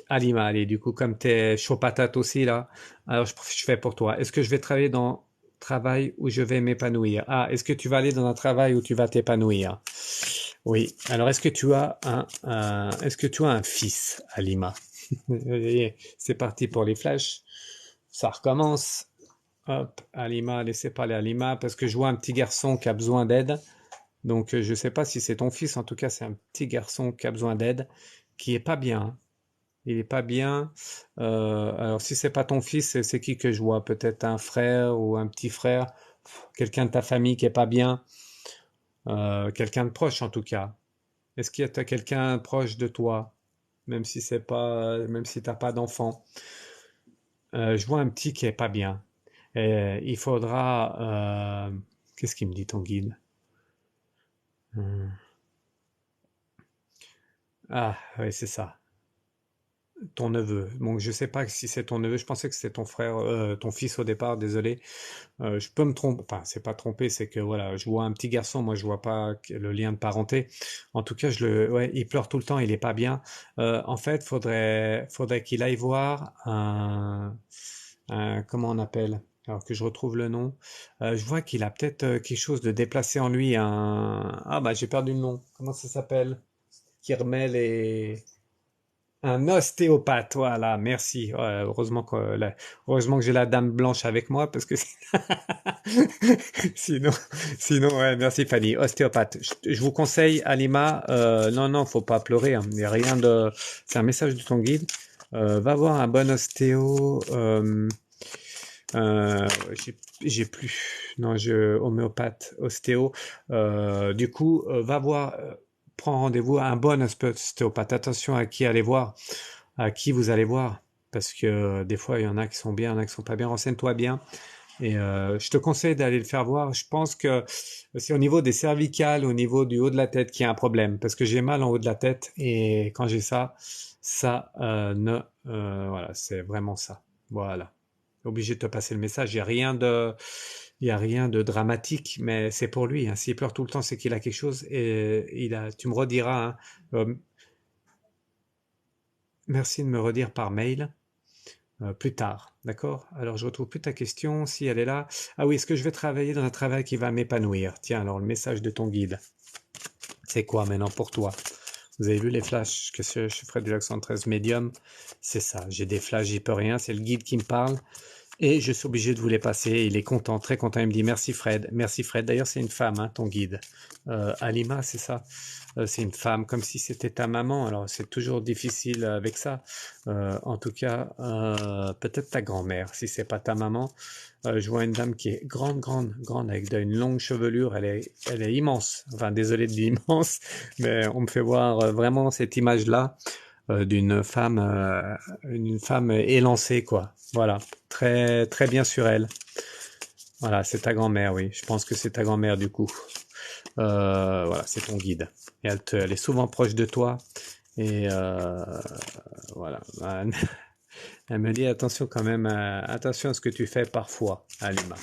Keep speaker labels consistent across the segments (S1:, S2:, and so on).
S1: Alima, allez, du coup, comme t'es chaud patate aussi là, alors je fais pour toi. Est-ce que je vais travailler dans un travail où je vais m'épanouir? Ah, est-ce que tu vas aller dans un travail où tu vas t'épanouir? Oui. Alors, est-ce que tu as un fils, Alima? C'est parti pour les flashs. Ça recommence. Hop, Alima, laissez parler Alima, parce que je vois un petit garçon qui a besoin d'aide. Donc, je sais pas si c'est ton fils, en tout cas, c'est un petit garçon qui a besoin d'aide, qui est pas bien, hein. Il est pas bien. Alors, si c'est pas ton fils, c'est qui que je vois? Peut-être un frère ou un petit frère, quelqu'un de ta famille qui est pas bien, quelqu'un de proche en tout cas. Est-ce qu'il y a quelqu'un proche de toi, même si c'est pas, même si t'as pas d'enfant? Je vois un petit qui est pas bien. Il faudra. Qu'est-ce qu'il me dit ton guide? Hmm. Ah, oui, c'est ça. Ton neveu. Donc je sais pas si c'est ton neveu. Je pensais que c'était ton frère, ton fils au départ. Désolé. Je peux me tromper. Enfin, c'est pas tromper, c'est que voilà, je vois un petit garçon. Moi, je vois pas le lien de parenté. En tout cas, ouais, il pleure tout le temps. Il est pas bien. En fait, faudrait qu'il aille voir comment on appelle? Alors que je retrouve le nom. Je vois qu'il a peut-être quelque chose de déplacé en lui. Ah bah j'ai perdu le nom. Comment ça s'appelle? Qui remet les un ostéopathe, voilà, merci. Ouais, heureusement que j'ai la dame blanche avec moi parce que sinon, sinon, ouais, merci Fanny. Ostéopathe. Je vous conseille, Alima, non, non, faut pas pleurer, hein. Il y a rien de, c'est un message de ton guide. Va voir un bon ostéo. Euh, j'ai plus, non, homéopathe, ostéo. Du coup, va voir, prends rendez-vous à un bon ostéopathe. Attention à qui aller voir, à qui vous allez voir, parce que des fois il y en a qui sont bien, il y en a qui sont pas bien. Renseigne-toi bien. Et je te conseille d'aller le faire voir. Je pense que c'est au niveau des cervicales, au niveau du haut de la tête qu'il y a un problème, parce que j'ai mal en haut de la tête et quand j'ai ça, ça ne, voilà, c'est vraiment ça. Voilà. Obligé de te passer le message. Il y a rien de dramatique, mais c'est pour lui, hein. S'il pleure tout le temps, c'est qu'il a quelque chose et tu me rediras, hein. Merci de me redire par mail. Plus tard, d'accord? Alors je retrouve plus ta question, si elle est là. Ah oui, est-ce que je vais travailler dans un travail qui va m'épanouir? Tiens, alors le message de ton guide, c'est quoi maintenant pour toi? Vous avez vu les flashs que je ferai du accent 13 médium? C'est ça, j'ai des flashs, j'y peux rien, c'est le guide qui me parle. Et je suis obligé de vous les passer. Il est content, très content. Il me dit merci Fred. Merci Fred. D'ailleurs, c'est une femme, hein, ton guide. Alima, c'est ça. C'est une femme, comme si c'était ta maman. Alors, c'est toujours difficile avec ça. En tout cas, peut-être ta grand-mère, si c'est pas ta maman. Je vois une dame qui est grande, grande, grande, avec une longue chevelure. Elle est immense. Enfin, désolé de dire immense, mais on me fait voir vraiment cette image-là d'une femme élancée, quoi. Voilà, très, très bien sur elle. Voilà, c'est ta grand-mère, oui. Je pense que c'est ta grand-mère du coup. Voilà, c'est ton guide. Et elle est souvent proche de toi. Et voilà. Elle me dit attention quand même, attention à ce que tu fais parfois, Alima.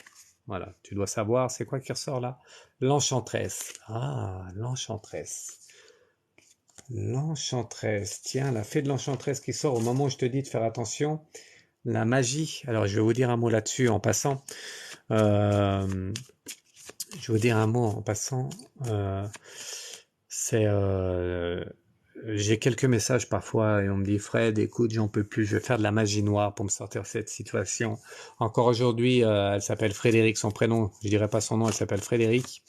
S1: Voilà, tu dois savoir, c'est quoi qui ressort là? L'enchanteresse. Ah, l'enchanteresse. L'enchanteresse. Tiens, la fée de l'enchanteresse qui sort au moment où je te dis de faire attention. La magie. Alors, je vais vous dire un mot là-dessus en passant. Euh, je vais vous dire un mot en passant. Euh, c'est j'ai quelques messages parfois et on me dit Fred, écoute, j'en peux plus, je vais faire de la magie noire pour me sortir de cette situation. Encore aujourd'hui, elle s'appelle Frédéric, son prénom, je dirais pas son nom, elle s'appelle Frédéric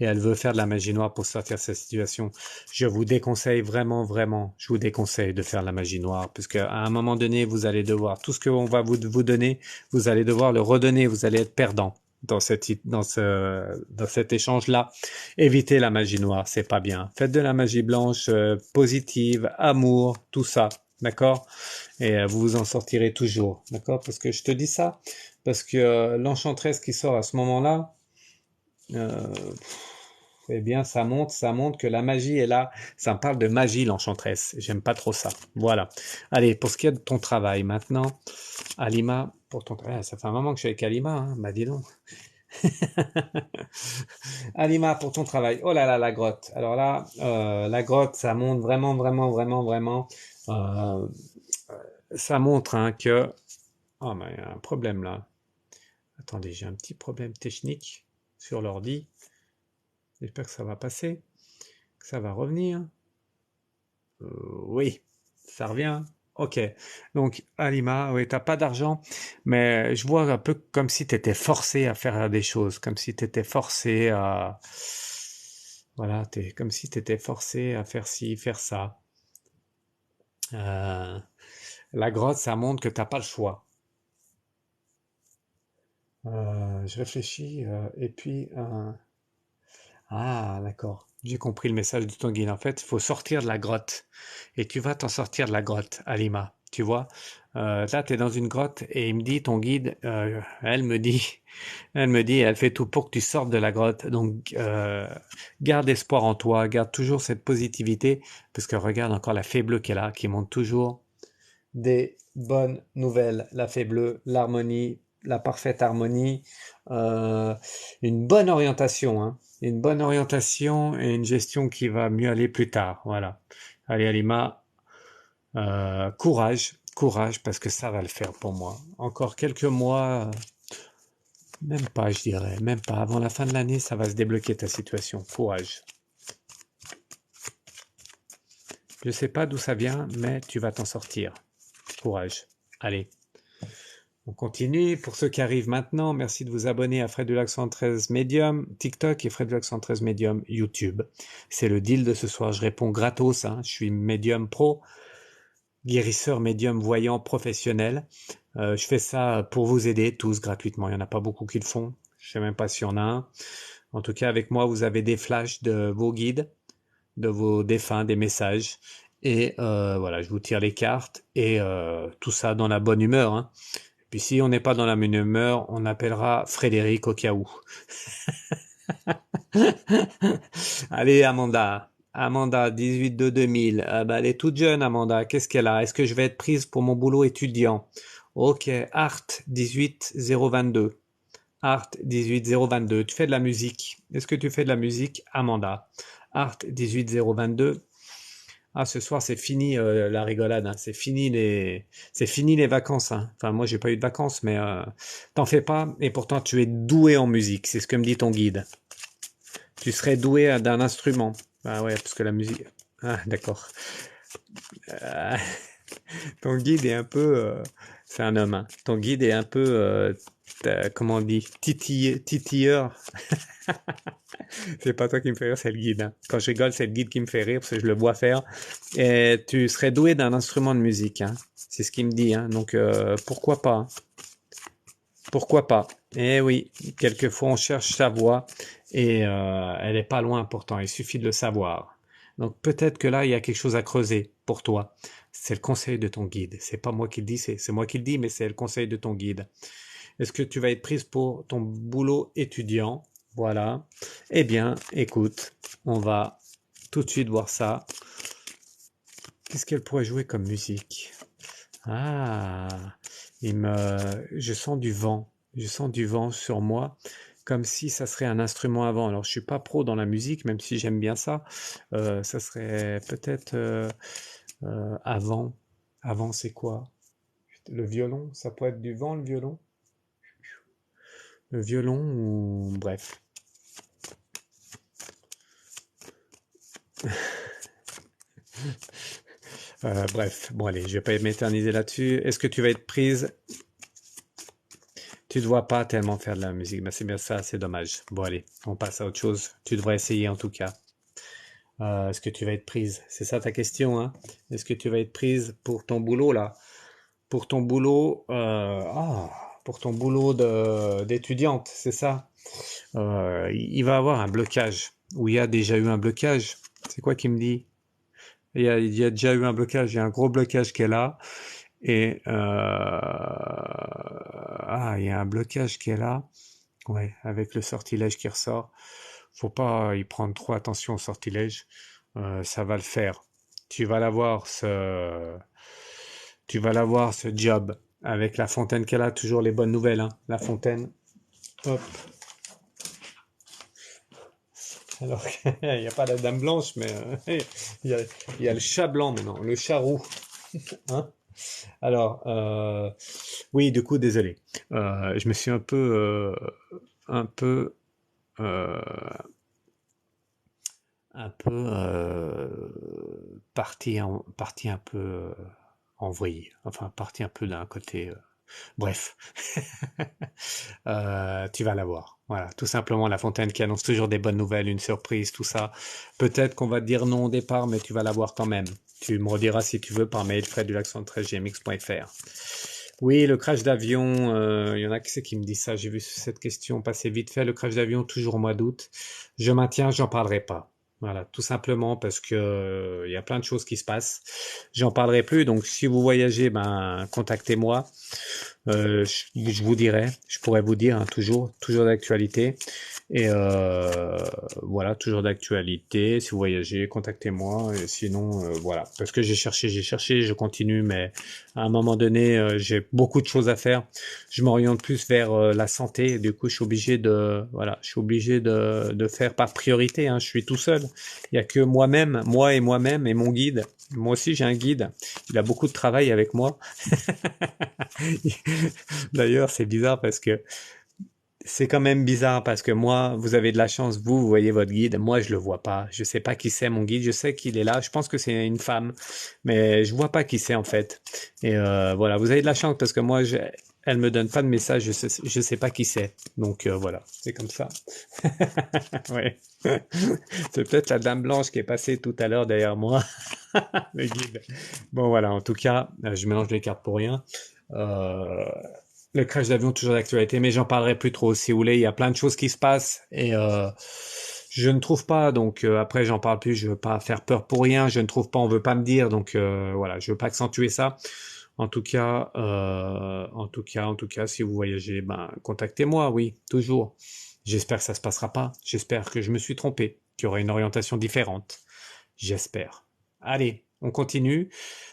S1: et elle veut faire de la magie noire pour sortir de cette situation. Je vous déconseille vraiment, vraiment, je vous déconseille de faire de la magie noire parce qu'à un moment donné, vous allez devoir, tout ce qu'on va vous donner, vous allez devoir le redonner, vous allez être perdant dans cet échange-là. Évitez la magie noire, c'est pas bien. Faites de la magie blanche, positive, amour, tout ça, d'accord? Et vous vous en sortirez toujours, d'accord? Parce que je te dis ça, parce que l'enchanteresse qui sort à ce moment-là, euh, eh bien, ça montre que la magie est là. Ça me parle de magie, l'enchanteresse. J'aime pas trop ça. Voilà. Allez, pour ce qui est de ton travail, maintenant, Alima, pour ton travail, ça fait un moment que je suis avec Alima, hein. Bah dis donc. Alima, pour ton travail. Oh là là, la grotte. Alors là, la grotte, ça monte vraiment, vraiment, vraiment, vraiment. Euh, ça montre hein, que... Oh, mais il y a un problème là. Attendez, j'ai un petit problème technique sur l'ordi. J'espère que ça va passer, que ça va revenir. Oui, ça revient. Ok. Donc, Alima, oui, t'as pas d'argent, mais je vois un peu comme si tu étais forcé à faire des choses, comme si tu étais forcé à... Voilà, comme si tu étais forcé à faire ci, faire ça. Euh, la grotte, ça montre que t'as pas le choix. Je réfléchis, et puis... Ah, d'accord. J'ai compris le message de ton guide. En fait, il faut sortir de la grotte. Et tu vas t'en sortir de la grotte, Alima. Tu vois, là, tu es dans une grotte et il me dit, ton guide, elle fait tout pour que tu sortes de la grotte. Donc, garde espoir en toi, garde toujours cette positivité, parce que regarde encore la fée bleue qui est là, qui montre toujours des bonnes nouvelles. La fée bleue, l'harmonie, la parfaite harmonie, euh, une bonne orientation, hein. Une bonne orientation et une gestion qui va mieux aller plus tard. Voilà. Allez, Alima, courage, courage, parce que ça va le faire pour moi. Encore quelques mois, même pas, je dirais, même pas. Avant la fin de l'année, ça va se débloquer ta situation. Courage. Je sais pas d'où ça vient, mais tu vas t'en sortir. Courage. Allez. On continue. Pour ceux qui arrivent maintenant, merci de vous abonner à Fred Dulac 113 Medium, TikTok et Fred Dulac 113 Medium, YouTube. C'est le deal de ce soir. Je réponds gratos. Hein. Je suis médium pro, guérisseur médium voyant professionnel. Je fais ça pour vous aider tous gratuitement. Il n'y en a pas beaucoup qui le font. Je ne sais même pas s'il y en a un. En tout cas, avec moi, vous avez des flashs de vos guides, de vos défunts, des messages. Et voilà, je vous tire les cartes et tout ça dans la bonne humeur. Hein. Puis si on n'est pas dans la bonne humeur, on appellera Frédéric au cas où. Allez, Amanda. Amanda, 18 de 2000. Ah bah, elle est toute jeune, Amanda. Qu'est-ce qu'elle a? Est-ce que je vais être prise pour mon boulot étudiant? Ok, Art 18022. Art 18022. Tu fais de la musique. Est-ce que tu fais de la musique, Amanda? Art 18022. Ah, ce soir, c'est fini la rigolade. Hein. C'est fini les vacances. Hein. Enfin, moi, j'ai pas eu de vacances, mais t'en fais pas. Et pourtant, tu es doué en musique. C'est ce que me dit ton guide. Tu serais doué d'un instrument. Ah ouais, parce que la musique. Ah, d'accord. Euh, ton guide est un peu. C'est un homme. Hein. Ton guide est un peu. Comment on dit? Titilleur. C'est pas toi qui me fais rire, c'est le guide. Hein. Quand je rigole, c'est le guide qui me fait rire parce que je le vois faire. Et tu serais doué d'un instrument de musique. Hein. C'est ce qu'il me dit. Hein. Donc pourquoi pas? Hein. Pourquoi pas? Eh oui, quelquefois on cherche sa voie et elle est pas loin pourtant. Il suffit de le savoir. Donc peut-être que là il y a quelque chose à creuser pour toi. C'est le conseil de ton guide. C'est pas moi qui le dis, c'est moi qui le dis, mais c'est le conseil de ton guide. Est-ce que tu vas être prise pour ton boulot étudiant? Voilà. Eh bien, écoute, on va tout de suite voir ça. Qu'est-ce qu'elle pourrait jouer comme musique? Ah, je sens du vent. Je sens du vent sur moi, comme si ça serait un instrument avant. Alors, je suis pas pro dans la musique, même si j'aime bien ça. Ça serait peut-être avant. Avant, c'est quoi? Le violon? Ça peut être du vent, le violon? Le violon ou bref. Bref, bon allez, je vais pas m'éterniser là-dessus. Est-ce que tu vas être prise? Tu ne dois pas tellement faire de la musique, mais c'est bien ça, c'est dommage. Bon allez, on passe à autre chose. Tu devrais essayer en tout cas. Est-ce que tu vas être prise? C'est ça ta question, hein? Est-ce que tu vas être prise pour ton boulot là? Pour ton boulot, pour ton boulot d'étudiante, c'est ça? Il va y avoir un blocage, ou il y a déjà eu un blocage. C'est quoi qui me dit? Il y a déjà eu un blocage, il y a un gros blocage qui est là. Et il y a un blocage qui est là. Ouais, avec le sortilège qui ressort. Faut pas y prendre trop attention au sortilège. Ça va le faire. Tu vas l'avoir tu vas l'avoir ce job avec la fontaine qu'elle a. Toujours les bonnes nouvelles, hein. La fontaine. Hop. Alors il n'y a pas la dame blanche, mais il y a le chat blanc maintenant, le chat roux. Hein? Alors, oui, du coup, désolé. Je me suis un peu, euh, parti un peu envoyé. Enfin, parti un peu d'un côté. Bref, tu vas la voir. Voilà, tout simplement La Fontaine qui annonce toujours des bonnes nouvelles, une surprise, tout ça. Peut-être qu'on va te dire non au départ, mais tu vas la voir quand même. Tu me rediras si tu veux par mail fred@13gmx.fr. Oui, le crash d'avion, il y en a qui c'est qui me dit ça. J'ai vu cette question passer vite fait. Le crash d'avion, toujours au mois d'août. Je maintiens, j'en parlerai pas. Voilà, tout simplement parce que il y a plein de choses qui se passent. J'en parlerai plus. Donc, si vous voyagez, ben, contactez-moi. Je vous dirai, je pourrais vous dire hein, toujours d'actualité. Et voilà, toujours d'actualité. Si vous voyagez, contactez-moi. Et sinon, voilà, parce que j'ai cherché, je continue, mais à un moment donné, j'ai beaucoup de choses à faire. Je m'oriente plus vers la santé. Du coup, je suis obligé voilà, je suis obligé de faire par priorité. Hein, je suis tout seul. Il y a que moi-même, moi-même et mon guide. Moi aussi, j'ai un guide. Il a beaucoup de travail avec moi. D'ailleurs, c'est bizarre parce que c'est quand même bizarre parce que moi, vous avez de la chance, vous voyez votre guide, moi je le vois pas. Je sais pas qui c'est mon guide, je sais qu'il est là, je pense que c'est une femme, mais je vois pas qui c'est en fait. Et voilà, vous avez de la chance parce que elle me donne pas de message, je sais pas qui c'est. Donc voilà, c'est comme ça. Ouais. C'est peut-être la dame blanche qui est passée tout à l'heure derrière moi, le guide. Bon voilà, en tout cas, je mélange les cartes pour rien. Euh, le crash d'avion, toujours d'actualité, mais j'en parlerai plus trop. Si vous voulez, il y a plein de choses qui se passent et je ne trouve pas. Donc après, j'en parle plus. Je veux pas faire peur pour rien. Je ne trouve pas. On veut pas me dire. Donc voilà, je veux pas accentuer ça. En tout cas, si vous voyagez, ben contactez-moi. Oui, toujours. J'espère que ça se passera pas. J'espère que je me suis trompé, qu'il y aura une orientation différente. J'espère. Allez, on continue.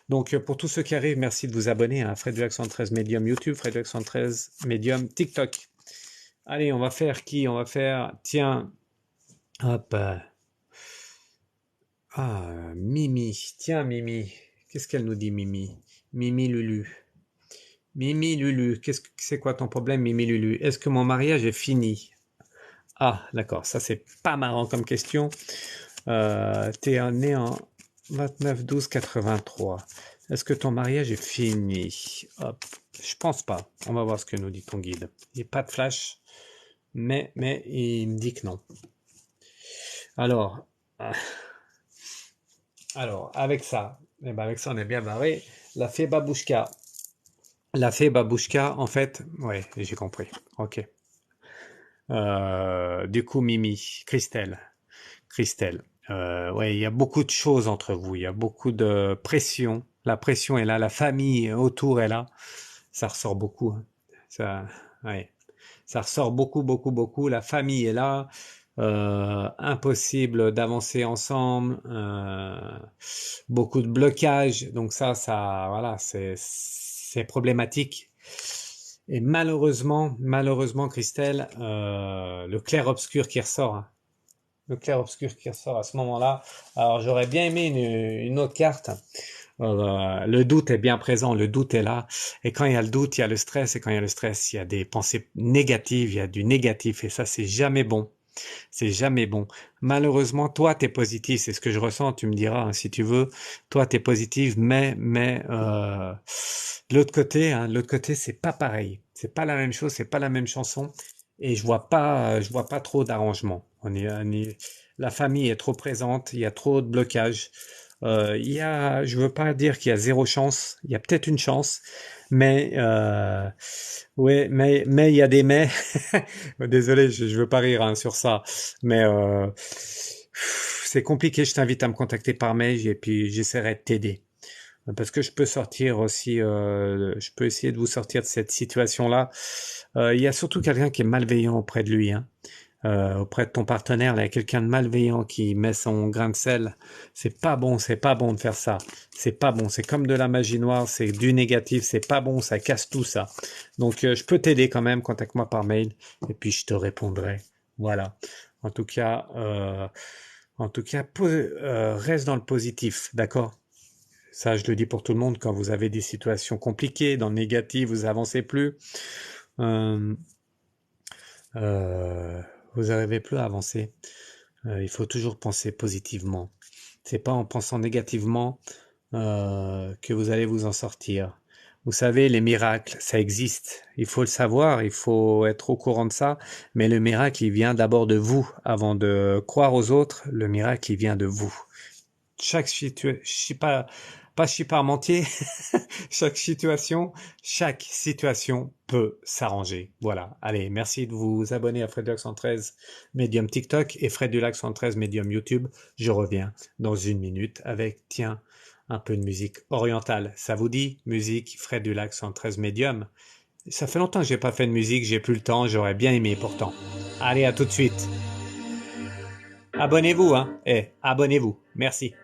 S1: Donc, pour tous ceux qui arrivent, merci de vous abonner à Fred 13 Medium YouTube, Fred 13 Medium TikTok. Allez, on va faire qui? On va faire, tiens, hop, Mimi. Tiens, Mimi. Qu'est-ce qu'elle nous dit, Mimi? Mimi Lulu. Mimi Lulu, c'est quoi ton problème, Mimi Lulu? Est-ce que mon mariage est fini? Ah, d'accord, ça c'est pas marrant comme question. T'es né en 29-12-83. Est-ce que ton mariage est fini? Hop, je pense pas. On va voir ce que nous dit ton guide. Il n'y a pas de flash, mais il me dit que non. Alors, euh, avec ça, avec ça, on est bien barré. La fée Babouchka. La fée Babouchka, en fait, ouais, j'ai compris. Ok. Du coup, Mimi, Christelle. Ouais, il y a beaucoup de choses entre vous. Il y a beaucoup de pression. La pression est là. La famille autour est là. Ça ressort beaucoup. Hein. Ça, ouais. Ça ressort beaucoup, beaucoup, beaucoup. La famille est là. Impossible d'avancer ensemble. Beaucoup de blocages. Donc voilà, c'est problématique. Et malheureusement, Christelle, le clair-obscur qui ressort. Hein. Le clair-obscur qui ressort à ce moment-là. Alors j'aurais bien aimé une autre carte. Le doute est bien présent, le doute est là. Et quand il y a le doute, il y a le stress. Et quand il y a le stress, il y a des pensées négatives, il y a du négatif. Et ça, c'est jamais bon. C'est jamais bon. Malheureusement, toi, t'es positif. C'est ce que je ressens. Tu me diras hein, si tu veux. Toi, t'es positif, mais de l'autre côté, c'est pas pareil. C'est pas la même chose. C'est pas la même chanson. Et je vois pas trop d'arrangement. La famille est trop présente. Il y a trop de blocages. Je veux pas dire qu'il y a zéro chance. Il y a peut-être une chance, mais ouais, mais il y a des mais. Désolé, je veux pas rire hein, sur ça, mais c'est compliqué. Je t'invite à me contacter par mail et puis j'essaierai de t'aider. Parce que je peux sortir aussi, je peux essayer de vous sortir de cette situation-là. Il y a surtout quelqu'un qui est malveillant auprès de lui, hein. Auprès de ton partenaire, là, il y a quelqu'un de malveillant qui met son grain de sel. C'est pas bon de faire ça. C'est pas bon. C'est comme de la magie noire, c'est du négatif, c'est pas bon, ça casse tout ça. Donc, je peux t'aider quand même. Contacte-moi par mail et puis je te répondrai. Voilà. En tout cas, reste dans le positif, d'accord? Ça, je le dis pour tout le monde, quand vous avez des situations compliquées, dans le négatif, vous avancez plus, euh, euh, vous n'arrivez plus à avancer. Il faut toujours penser positivement. C'est pas en pensant négativement que vous allez vous en sortir. Vous savez, les miracles, ça existe. Il faut le savoir, il faut être au courant de ça. Mais le miracle, il vient d'abord de vous. Avant de croire aux autres, le miracle, il vient de vous. Chaque situation, je suis pas je suis parmentier. Chaque situation peut s'arranger. Voilà. Allez, merci de vous abonner à Fred Dulac 113 Medium TikTok et Fred Dulac 113 Medium YouTube. Je reviens dans une minute avec, tiens, un peu de musique orientale. Ça vous dit? Musique Fred Dulac 113 Medium. Ça fait longtemps que j'ai pas fait de musique, j'ai plus le temps, j'aurais bien aimé pourtant. Allez, à tout de suite. Abonnez-vous, hein. Abonnez-vous. Merci.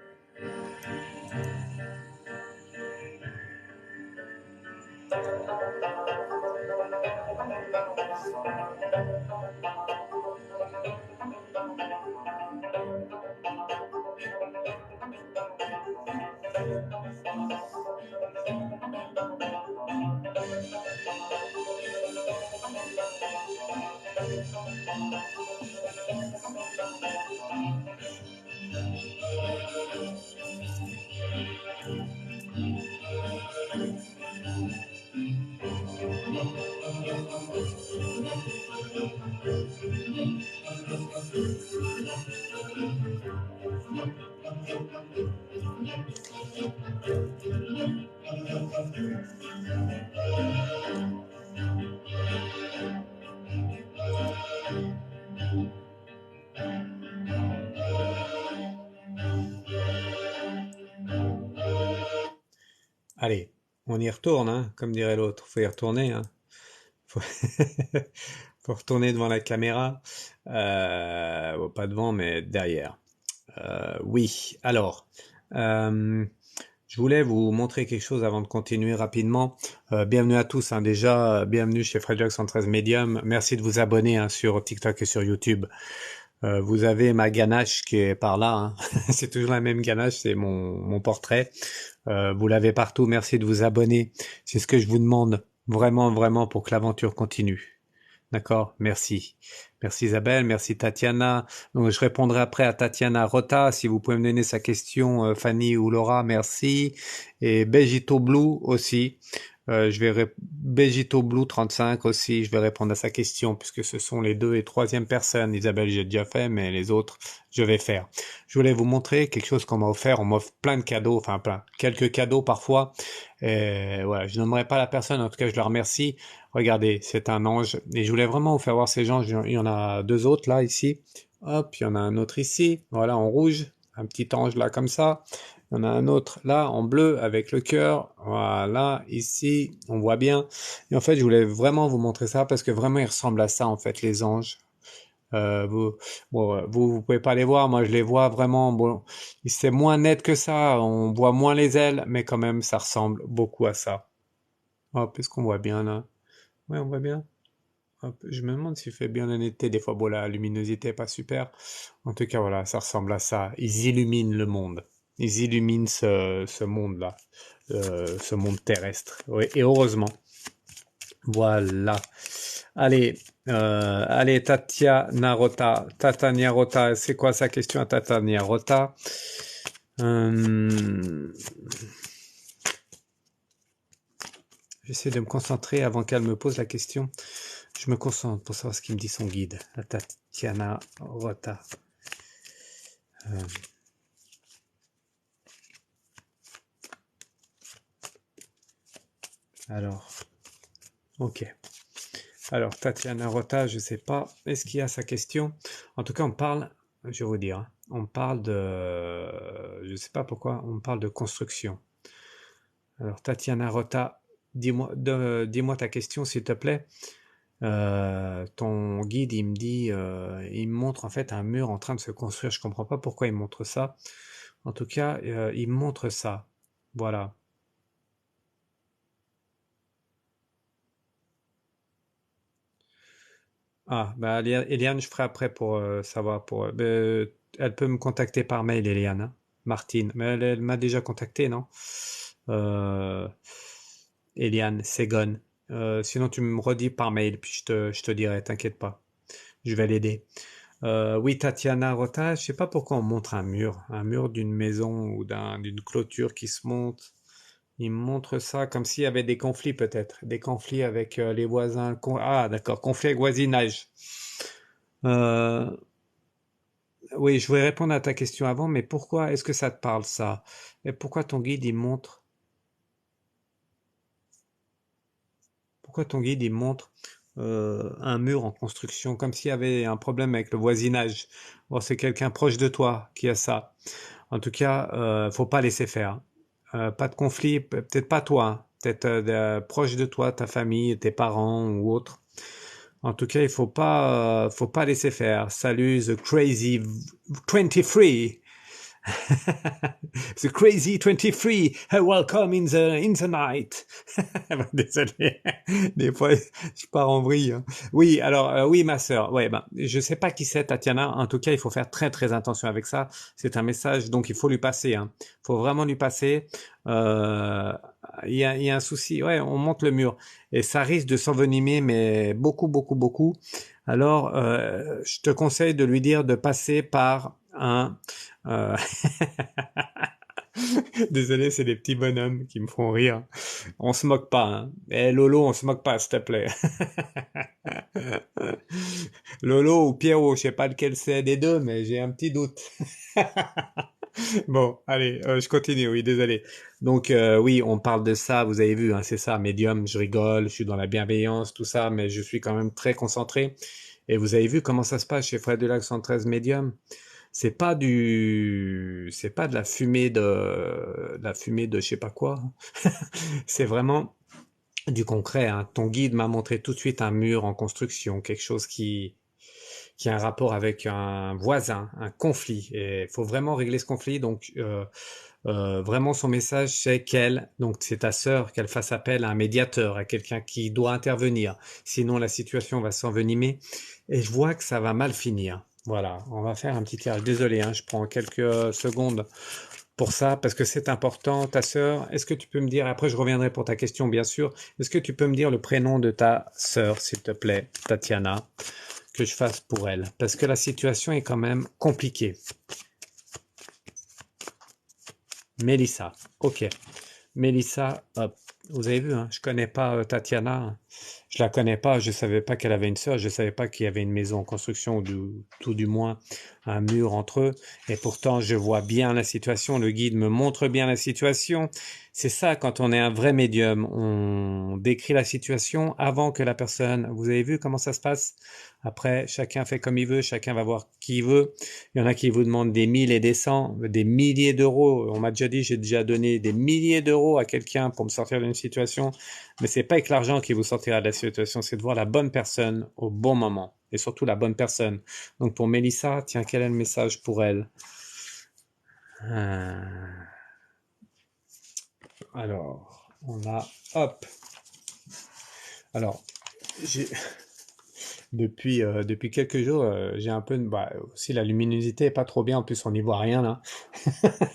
S1: Allez, on y retourne, hein, comme dirait l'autre. Faut y retourner, hein. Faut, faut retourner devant la caméra. Bon, pas devant, mais derrière. Oui, alors, euh, je voulais vous montrer quelque chose avant de continuer rapidement. Bienvenue à tous, hein, déjà, bienvenue chez Fredjack 113 Medium. Merci de vous abonner hein, sur TikTok et sur YouTube. Vous avez ma ganache qui est par là. Hein. C'est toujours la même ganache, c'est mon portrait. Vous l'avez partout. Merci de vous abonner. C'est ce que je vous demande vraiment, vraiment pour que l'aventure continue. D'accord? Merci. Merci Isabelle, merci Tatiana. Donc, je répondrai après à Tatiana Rota. Si vous pouvez me donner sa question, Fanny ou Laura, merci. Et Begito Blue aussi. Begito Blue 35 aussi, je vais répondre à sa question puisque ce sont les deux et troisième personnes. Isabelle, j'ai déjà fait, mais les autres, je vais faire. Je voulais vous montrer quelque chose qu'on m'a offert. On m'offre plein de cadeaux, enfin plein, quelques cadeaux parfois. Et voilà, je nommerai pas la personne, en tout cas, je la remercie. Regardez, c'est un ange. Et je voulais vraiment vous faire voir ces gens. Il y en a deux autres là, ici. Hop, il y en a un autre ici. Voilà, en rouge. Un petit ange là, comme ça. Il y en a un autre là, en bleu, avec le cœur. Voilà, ici, on voit bien. Et en fait, je voulais vraiment vous montrer ça parce que vraiment, ils ressemblent à ça, en fait, les anges. Vous, bon, vous pouvez pas les voir. Moi, je les vois vraiment. Bon, c'est moins net que ça. On voit moins les ailes, mais quand même, ça ressemble beaucoup à ça. Hop, est-ce qu'on voit bien là? Ouais, on voit bien. Hop, je me demande s'il fait bien la netteté. Des fois, bon, la luminosité est pas super. En tout cas, voilà, ça ressemble à ça. Ils illuminent le monde. Ils illuminent ce monde-là, ce monde terrestre. Oui, et heureusement. Voilà. Allez, allez, Tatiana Rota. Tatania Rota, c'est quoi sa question à Tatania Rota? Euh, J'essaie de me concentrer avant qu'elle me pose la question. Je me concentre pour savoir ce qu'il me dit son guide, la Tatiana Rota. Euh, alors, ok. Alors, Tatiana Rota, je sais pas, est-ce qu'il y a sa question? En tout cas, on parle, je vais vous dire, hein, on parle de, je sais pas pourquoi, on parle de construction. Alors, Tatiana Rota, dis-moi ta question, s'il te plaît. Ton guide, il me dit, il me montre en fait un mur en train de se construire. Je comprends pas pourquoi il me montre ça. En tout cas, il me montre ça. Voilà. Ah, bah Eliane, je ferai après pour savoir. Elle peut me contacter par mail, Eliane. Hein. Martine. Mais elle m'a déjà contacté, non? Euh, Eliane, Segon. Sinon, tu me redis par mail, puis je te dirai, t'inquiète pas. Je vais l'aider. Oui, Tatiana Rota, je sais pas pourquoi on montre un mur d'une maison ou d'une clôture qui se monte. Il me montre ça comme s'il y avait des conflits peut-être, des conflits avec les voisins. Ah, d'accord, conflits avec voisinage. Euh, oui, je voulais répondre à ta question avant, mais pourquoi est-ce que ça te parle ça? Et pourquoi ton guide il montre, pourquoi ton guide il montre un mur en construction, comme s'il y avait un problème avec le voisinage? Bon, c'est quelqu'un proche de toi qui a ça. En tout cas, faut pas laisser faire. Pas de conflit, peut-être pas toi, hein. Peut-être proche de toi, ta famille, tes parents ou autres. En tout cas, il faut pas laisser faire. Salut, The Crazy 23. The Crazy 23. Welcome in the night. Désolé. Des fois, je pars en vrille, hein. Oui, alors, oui, ma sœur. Ouais, ben, je sais pas qui c'est, Tatiana. En tout cas, il faut faire très, très attention avec ça. C'est un message, donc il faut lui passer, hein. Faut vraiment lui passer. Euh, il y a un souci. Ouais, on monte le mur. Et ça risque de s'envenimer, mais beaucoup, beaucoup, beaucoup. Alors, je te conseille de lui dire de passer par euh, désolé, c'est des petits bonhommes qui me font rire. On se moque pas, hein. Eh Lolo, on se moque pas, s'il te plaît. Lolo ou Pierrot, je sais pas lequel c'est des deux, mais j'ai un petit doute. Bon, allez, je continue, oui, désolé. Donc, oui, on parle de ça, vous avez vu, hein, c'est ça, médium, je rigole, je suis dans la bienveillance, tout ça, mais je suis quand même très concentré. Et vous avez vu comment ça se passe chez Fred Dulac 113 Médium? C'est pas de la fumée de je sais pas quoi. C'est vraiment du concret, hein. Ton guide m'a montré tout de suite un mur en construction, quelque chose qui a un rapport avec un voisin, un conflit. Et il faut vraiment régler ce conflit. Donc, vraiment, son message, c'est donc c'est ta sœur, qu'elle fasse appel à un médiateur, à quelqu'un qui doit intervenir. Sinon, la situation va s'envenimer. Et je vois que ça va mal finir. Voilà, on va faire un petit tirage. Désolé, hein, je prends quelques secondes pour ça, parce que c'est important. Ta sœur, est-ce que tu peux me dire, après je reviendrai pour ta question, bien sûr, est-ce que tu peux me dire le prénom de ta sœur, s'il te plaît, Tatiana, que je fasse pour elle? Parce que la situation est quand même compliquée. Mélissa, ok. Mélissa, hop. Vous avez vu, hein, je connais pas Tatiana, hein. Je la connais pas, je savais pas qu'elle avait une sœur, je savais pas qu'il y avait une maison en construction, ou tout du moins un mur entre eux. Et pourtant, je vois bien la situation, le guide me montre bien la situation. C'est ça, quand on est un vrai médium, on décrit la situation avant que la personne... Vous avez vu comment ça se passe? Après, chacun fait comme il veut, chacun va voir qui il veut. Il y en a qui vous demandent des mille et des cents, des milliers d'euros. On m'a déjà dit, j'ai déjà donné des milliers d'euros à quelqu'un pour me sortir d'une situation. Mais c'est pas avec l'argent qui vous sortira de la situation, c'est de voir la bonne personne au bon moment. Et surtout la bonne personne. Donc pour Mélissa, tiens, quel est le message pour elle? Euh, Alors, on a, hop. Alors, j'ai, depuis quelques jours, j'ai un peu, bah, aussi la luminosité est pas trop bien. En plus, on n'y voit rien là.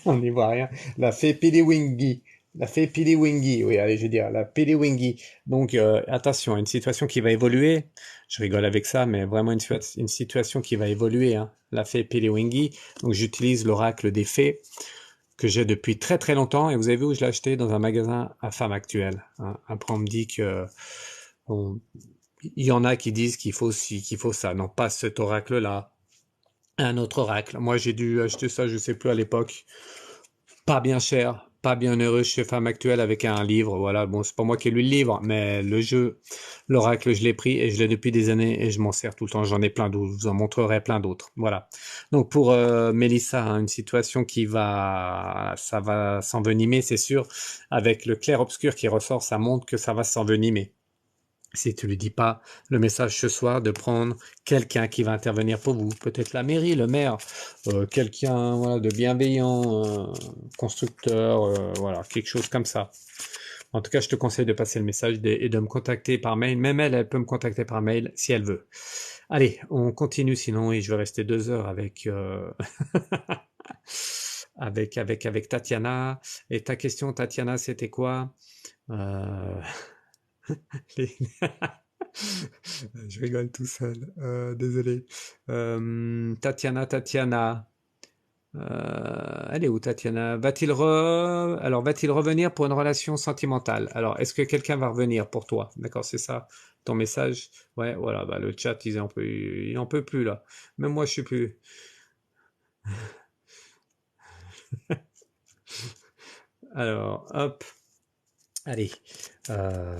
S1: On n'y voit rien. La fée Piliwingi. La fée Piliwingi. Oui, allez, je vais dire la Piliwingi. Donc, attention, une situation qui va évoluer. Je rigole avec ça, mais vraiment une situation qui va évoluer, hein. La fée Piliwingi. Donc, j'utilise l'oracle des fées que j'ai depuis très très longtemps. Et vous avez vu où je l'ai acheté? Dans un magasin à Femme Actuelle, hein. Après, on me dit que bon, il y en a qui disent qu'il faut ci, qu'il faut ça. Non, pas cet oracle-là. Un autre oracle. Moi, j'ai dû acheter ça, je sais plus à l'époque. Pas bien cher, pas bien heureux chez Femme Actuelle avec un livre. Voilà, bon, c'est pas moi qui ai lu le livre, mais le jeu, l'oracle, je l'ai pris et je l'ai depuis des années et je m'en sers tout le temps. J'en ai plein d'autres, je vous en montrerai plein d'autres. Voilà. Donc pour Mélissa, hein, une situation ça va s'envenimer, c'est sûr. Avec le clair-obscur qui ressort, ça montre que ça va s'envenimer. Si tu lui dis pas le message ce soir, de prendre quelqu'un qui va intervenir pour vous, peut-être la mairie, le maire, quelqu'un voilà, de bienveillant, constructeur, voilà, quelque chose comme ça. En tout cas, je te conseille de passer le message et de me contacter par mail. Même elle, elle peut me contacter par mail si elle veut. Allez, on continue sinon et je vais rester 2 heures avec avec Tatiana. Et ta question, Tatiana, c'était quoi? Euh, les- Je rigole tout seul. Désolé. Tatiana. Elle est où, Tatiana? Va-t-il revenir pour une relation sentimentale? Alors, est-ce que quelqu'un va revenir pour toi? D'accord, c'est ça ton message? Ouais, voilà, bah, le chat, il en peut plus là. Même moi, je suis plus. Alors, hop, allez. Euh,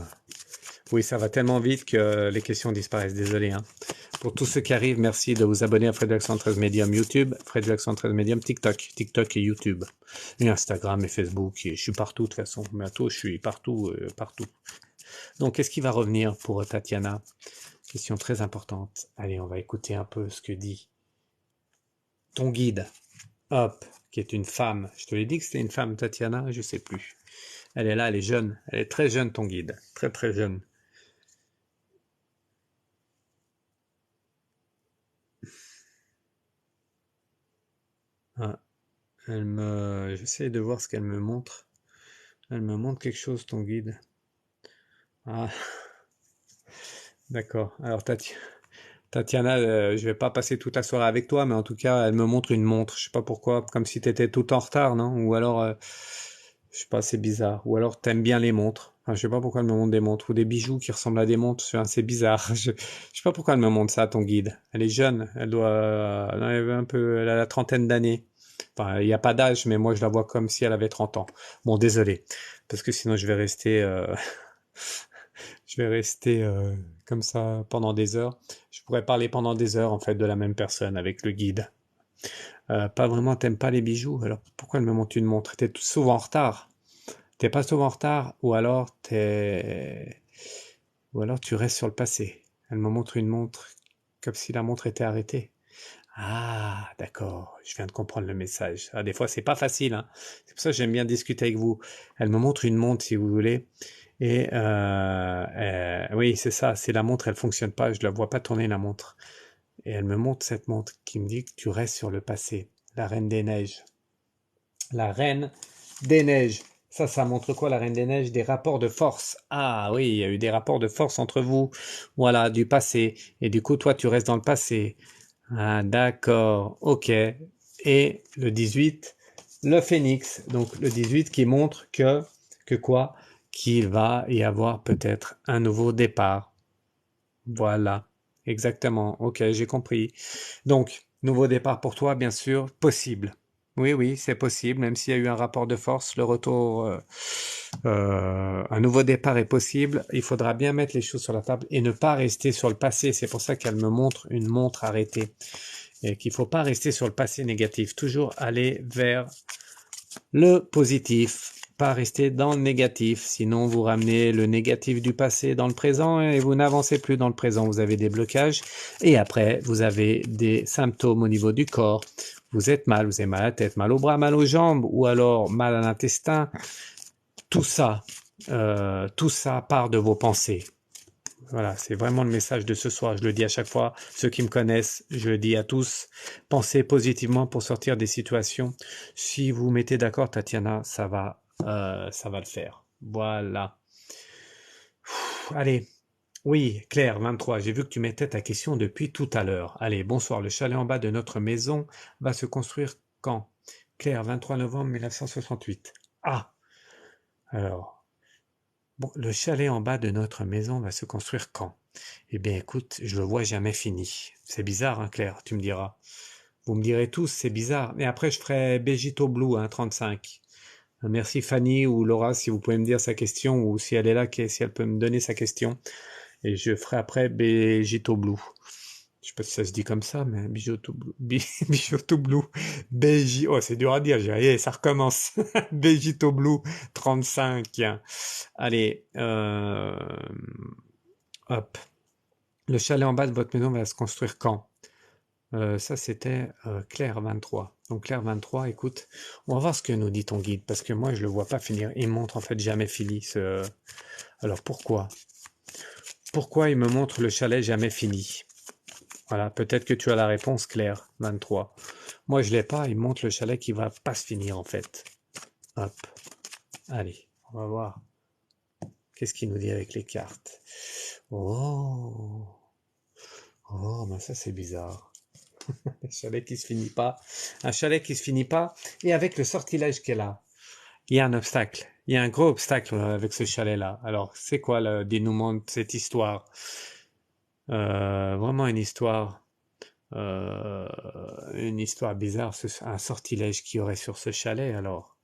S1: oui, ça va tellement vite que les questions disparaissent. Désolé, hein. Pour tous ceux qui arrivent, merci de vous abonner à Frédéric 113 Medium YouTube, Frédéric 113 Medium TikTok et YouTube, et Instagram et Facebook. Et je suis partout de toute façon. Mais à tout, je suis partout, partout. Donc, qu'est-ce qui va revenir pour Tatiana? Question très importante. Allez, on va écouter un peu ce que dit ton guide. Hop, qui est une femme. Je te l'ai dit que c'était une femme, Tatiana, je sais plus. Elle est là, elle est jeune. Elle est très jeune, ton guide. Très, très jeune. Ah, j'essaie de voir ce qu'elle me montre. Elle me montre quelque chose, ton guide. Ah, d'accord. Alors, Tatiana, je vais pas passer toute la soirée avec toi, mais en tout cas, elle me montre une montre. Je sais pas pourquoi, comme si tu étais tout en retard, non? Ou alors, je sais pas, c'est bizarre. Ou alors, t'aimes bien les montres. Enfin, je sais pas pourquoi elle me montre des montres ou des bijoux qui ressemblent à des montres. C'est bizarre. Je sais pas pourquoi elle me montre ça, ton guide. Elle est jeune. Elle a un peu, elle a la trentaine d'années. Enfin, il n'y a pas d'âge, mais moi, je la vois comme si elle avait 30 ans. Bon, désolé. Parce que sinon, je vais rester comme ça pendant des heures. Je pourrais parler pendant des heures en fait de la même personne avec le guide. Pas vraiment, t'aimes pas les bijoux, alors pourquoi elle me montre une montre? T'es souvent en retard. T'es pas souvent en retard, ou alors tu restes sur le passé. Elle me montre une montre comme si la montre était arrêtée. Ah, d'accord, je viens de comprendre le message. Ah, des fois, c'est pas facile, hein. C'est pour ça que j'aime bien discuter avec vous. Elle me montre une montre, si vous voulez, et oui, c'est ça, c'est la montre, elle fonctionne pas, je la vois pas tourner la montre. Et elle me montre cette montre qui me dit que tu restes sur le passé. La Reine des Neiges. La Reine des Neiges. Ça montre quoi, la Reine des Neiges? Des rapports de force. Ah oui, il y a eu des rapports de force entre vous. Voilà, du passé. Et du coup, toi, tu restes dans le passé. Ah, d'accord. Ok. Et le 18, le Phénix. Donc, le 18 qui montre que quoi? Qu'il va y avoir peut-être un nouveau départ. Voilà. Exactement. Ok, j'ai compris. Donc, nouveau départ pour toi, bien sûr, possible. Oui, oui, c'est possible, même s'il y a eu un rapport de force, le retour, un nouveau départ est possible. Il faudra bien mettre les choses sur la table et ne pas rester sur le passé. C'est pour ça qu'elle me montre une montre arrêtée et qu'il ne faut pas rester sur le passé négatif. Toujours aller vers le positif, pas rester dans le négatif. Sinon, vous ramenez le négatif du passé dans le présent et vous n'avancez plus dans le présent. Vous avez des blocages et après, vous avez des symptômes au niveau du corps. Vous avez mal à la tête, mal au bras, mal aux jambes ou alors mal à l'intestin. Tout ça, tout ça part de vos pensées. Voilà, c'est vraiment le message de ce soir. Je le dis à chaque fois. Ceux qui me connaissent, je le dis à tous. Pensez positivement pour sortir des situations. Si vous mettez d'accord, Tatiana, ça va le faire. Voilà. Allez. Oui, Claire, 23. J'ai vu que tu mettais ta question depuis tout à l'heure. Allez, bonsoir. Le chalet en bas de notre maison va se construire quand? Claire, 23 novembre 1968. Ah, alors. Bon, le chalet en bas de notre maison va se construire quand? Eh bien, écoute, je le vois jamais fini. C'est bizarre, hein, Claire, tu me diras. Vous me direz tous, c'est bizarre. Mais après, je ferai Begito Blue, hein, 35. Merci Fanny ou Laura, si vous pouvez me dire sa question, ou si elle est là, si elle peut me donner sa question. Et je ferai après Begito Blue. Je sais pas si ça se dit comme ça, mais Bijou Blue. Bijou Blue. Oh, c'est dur à dire, ça recommence. Begito Blue 35. Allez, hop. Le chalet en bas de votre maison va se construire quand? Ça, c'était Claire 23. Donc Claire 23, écoute, on va voir ce que nous dit ton guide, parce que moi, je le vois pas finir. Il me montre en fait jamais fini. Alors pourquoi? Pourquoi il me montre le chalet jamais fini? Voilà, peut-être que tu as la réponse, Claire 23. Moi, je l'ai pas. Il montre le chalet qui va pas se finir, en fait. Hop. Allez, on va voir. Qu'est-ce qu'il nous dit avec les cartes? Oh. Oh, mais ça, c'est bizarre. Un chalet qui se finit pas. Un chalet qui se finit pas. Et avec le sortilège qu'elle a, il y a un obstacle. Il y a un gros obstacle avec ce chalet-là. Alors, c'est quoi le dénouement de cette histoire? Vraiment euh, une histoire bizarre, un sortilège qu'il y aurait sur ce chalet. Alors,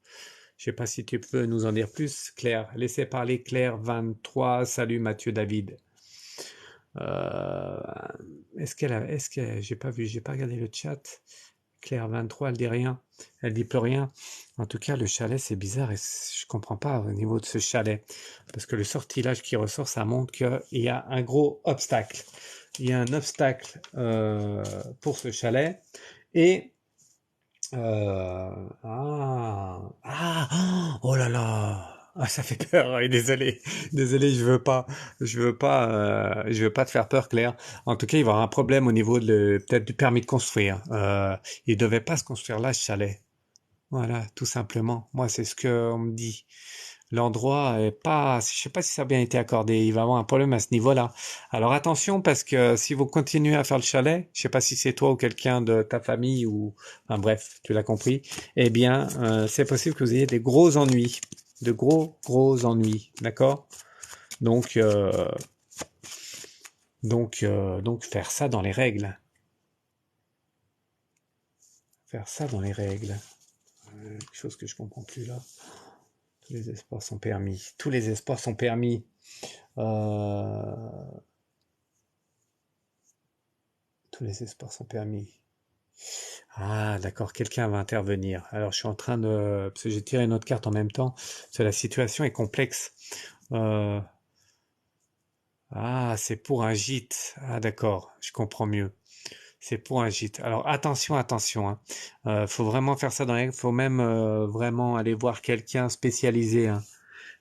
S1: je sais pas si tu peux nous en dire plus, Claire. Laissez parler Claire 23. Salut Mathieu David. Euh, est-ce que, j'ai pas regardé le chat. Claire 23, elle dit rien. Elle dit plus rien. En tout cas, le chalet, c'est bizarre et je comprends pas au niveau de ce chalet. Parce que le sortilège qui ressort, ça montre qu'il y a un gros obstacle. Il y a un obstacle pour ce chalet. Et oh là là, ah, ça fait peur. Oui, désolé, désolé, je veux pas te faire peur, Claire. En tout cas, il va y avoir un problème au niveau peut-être du permis de construire. Il devait pas se construire là, ce chalet. Voilà, tout simplement. Moi, c'est ce que on me dit. L'endroit est pas, je sais pas si ça a bien été accordé. Il va y avoir un problème à ce niveau-là. Alors attention parce que si vous continuez à faire le chalet, je sais pas si c'est toi ou quelqu'un de ta famille ou, enfin bref, tu l'as compris. Eh bien, c'est possible que vous ayez des gros ennuis, de gros ennuis, d'accord? Donc, donc faire ça dans les règles, faire ça dans les règles. Quelque chose que je comprends plus là. Tous les espoirs sont permis. Tous les espoirs sont permis. Euh, Tous les espoirs sont permis. Ah, d'accord, quelqu'un va intervenir. Alors, je suis en train de... Parce que j'ai tiré une autre carte en même temps. Parce que la situation est complexe. Euh, Ah, c'est pour un gîte. Ah, d'accord, je comprends mieux. C'est pour un gîte. Alors, attention, attention, hein. Faut vraiment faire ça dans les... Faut même vraiment aller voir quelqu'un spécialisé, hein.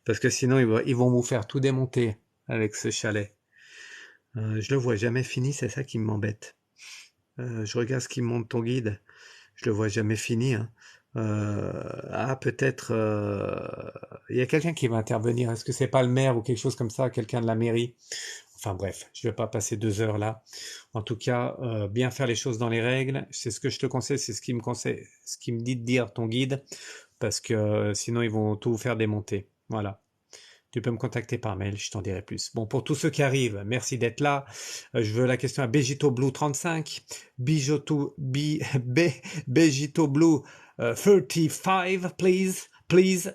S1: Parce que sinon, ils vont vous faire tout démonter avec ce chalet. Je le vois jamais fini, c'est ça qui m'embête. Je regarde ce qui monte ton guide. Je le vois jamais fini, hein. Peut-être il y a quelqu'un qui va intervenir. Est-ce que c'est pas le maire ou quelque chose comme ça, quelqu'un de la mairie? Enfin bref, je vais pas passer 2 heures là. En tout cas, bien faire les choses dans les règles. C'est ce que je te conseille, c'est ce qui me conseille, ce qui me dit de dire ton guide, parce que sinon ils vont tout vous faire démonter. Voilà. Tu peux me contacter par mail, je t'en dirai plus. Bon, pour tous ceux qui arrivent, merci d'être là. Je veux la question à Begito Blue 35, Begito Blue 35, please. Please,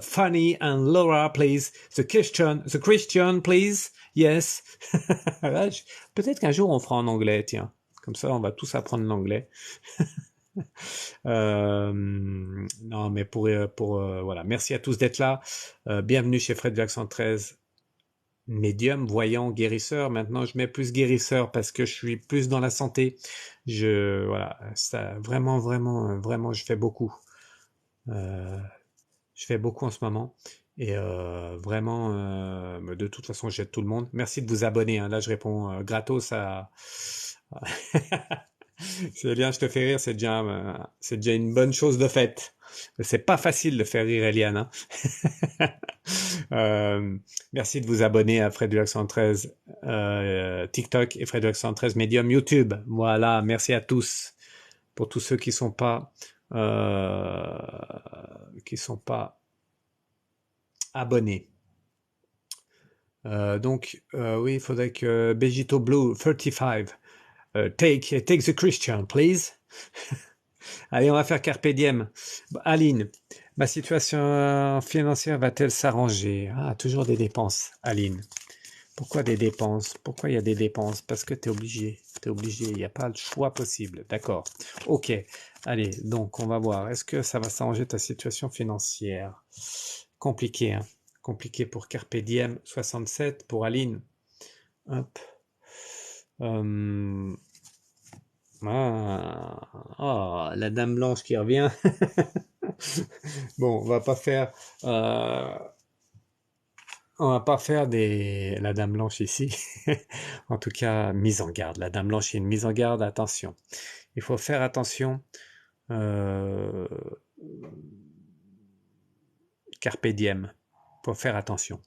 S1: Fanny and Laura, please. The Christian, please. Yes. Peut-être qu'un jour on fera en anglais, tiens. Comme ça, on va tous apprendre l'anglais. Non, mais voilà. Merci à tous d'être là. Bienvenue chez Fred Jack 113, médium, voyant, guérisseur. Maintenant, je mets plus guérisseur parce que je suis plus dans la santé. Voilà, ça, vraiment, je fais beaucoup. Je fais beaucoup en ce moment. Et vraiment, de toute façon, j'aide tout le monde. Merci de vous abonner, hein. Là, je réponds gratos à... C'est bien, je te fais rire, c'est déjà une bonne chose de faite. C'est pas facile de faire rire Eliane, hein. Merci de vous abonner à Fred Dulac 113 TikTok et Fred Dulac 113 Medium YouTube. Voilà, merci à tous. Pour tous ceux euh, qui sont pas abonnés. Oui, il faudrait que Begito Blue 35 take the Christian, please. Allez, on va faire Carpe Diem. Aline, ma situation financière va-t-elle s'arranger? Ah, toujours des dépenses, Aline. Pourquoi des dépenses? Pourquoi il y a des dépenses? Parce que t'es obligé. T'es obligé. Il n'y a pas le choix possible. D'accord. Ok. Allez, donc on va voir. Est-ce que ça va s'arranger ta situation financière? Compliqué, hein. Compliqué pour Carpe Diem 67, pour Aline. Hop. La dame blanche qui revient. Bon, on va pas faire... On va pas faire la Dame Blanche ici. En tout cas, mise en garde. La Dame Blanche est une mise en garde. Attention. Il faut faire attention. Euh, Carpe diem. Faut faire attention.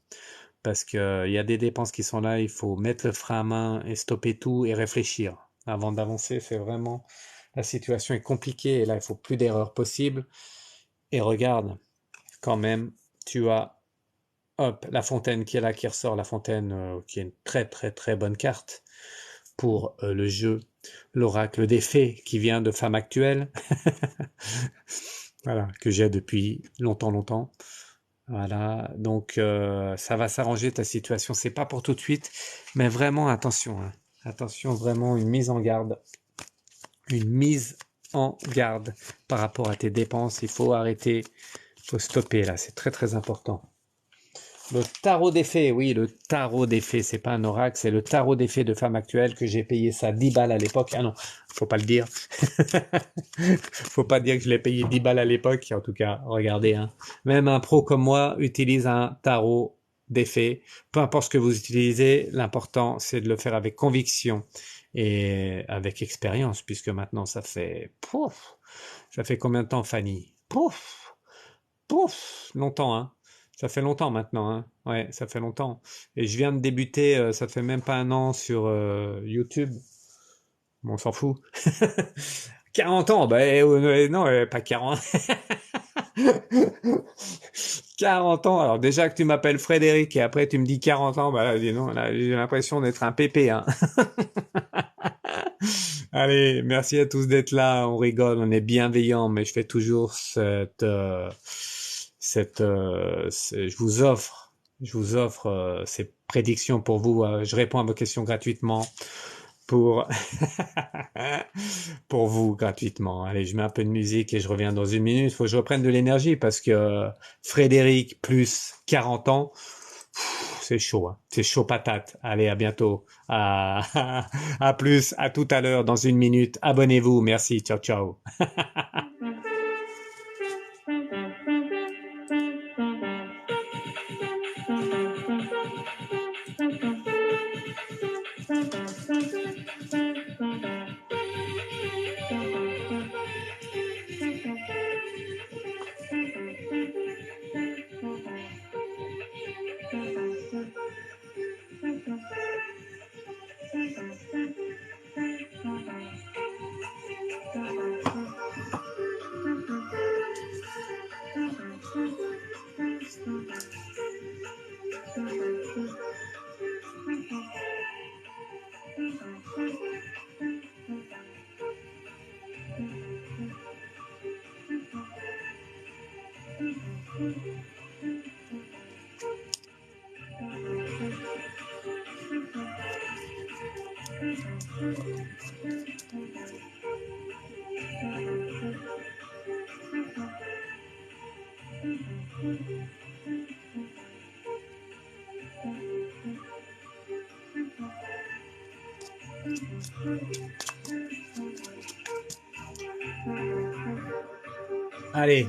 S1: Parce que il y a des dépenses qui sont là. Il faut mettre le frein à main et stopper tout et réfléchir avant d'avancer. C'est vraiment, la situation est compliquée et là, il faut plus d'erreurs possibles. Et regarde, quand même, tu as, hop, la fontaine qui est là, qui ressort, la fontaine qui est une très très très bonne carte pour le jeu, l'oracle des fées qui vient de Femme Actuelle, voilà, que j'ai depuis longtemps longtemps. Voilà, donc ça va s'arranger ta situation. C'est pas pour tout de suite, mais vraiment attention, hein. Attention, vraiment une mise en garde par rapport à tes dépenses. Il faut arrêter, il faut stopper là. C'est très très important. Le tarot des fées, oui, le tarot des fées, c'est pas un oracle, c'est le tarot des fées de Femme Actuelle que j'ai payé ça 10 balles à l'époque. Ah non, faut pas le dire. Faut pas dire que je l'ai payé 10 balles à l'époque. En tout cas, regardez, hein. Même un pro comme moi utilise un tarot des fées. Peu importe ce que vous utilisez, l'important c'est de le faire avec conviction et avec expérience, puisque maintenant ça fait, pouf, ça fait combien de temps, Fanny? Pouf, pouf, longtemps, hein. Ça fait longtemps maintenant, hein. Ouais, ça fait longtemps. Et je viens de débuter, ça fait même pas un an sur YouTube. Bon, on s'en fout. 40 ans, bah non, pas 40. 40 ans. Alors déjà que tu m'appelles Frédéric et après tu me dis 40 ans, bah là, dis non, là, j'ai l'impression d'être un pépé, hein. Allez, merci à tous d'être là. On rigole, on est bienveillant, mais je fais toujours je vous offre ces prédictions pour vous. Je réponds à vos questions gratuitement pour pour vous gratuitement. Allez, je mets un peu de musique et je reviens dans une minute. Il faut que je reprenne de l'énergie parce que Frédéric plus 40 ans, c'est chaud, hein. C'est chaud patate. Allez, à bientôt. À plus, à tout à l'heure dans une minute. Abonnez-vous. Merci. Ciao, ciao. Allez.